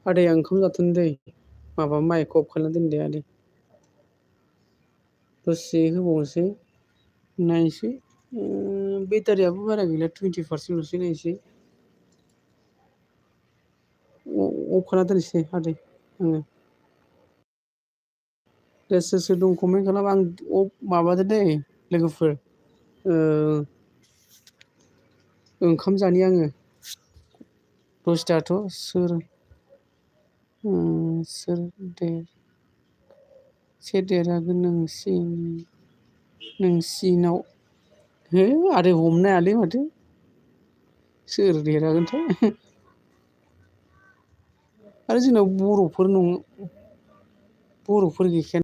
आदै आं ओंखाम जाथ'नो दै माबा माइकखौ अफ खालामना दोन दे आदै दसे होबावनोसै नायनोसै बेटारियाबो बारा गैला 20% नायनोसै अफ खालामना दोनसै आदै आङो दे सोर सोर दं कमेन्ट खालाम आं माबादो दै लोगोफोर ओंखाम जानि आङो दसे थाथ' सोर देरहागोन नोंसिनाव है आदै हमनो हायालै माथो सोर देरहागोनथाय आरो जोंनाव बर'फोर गैखाया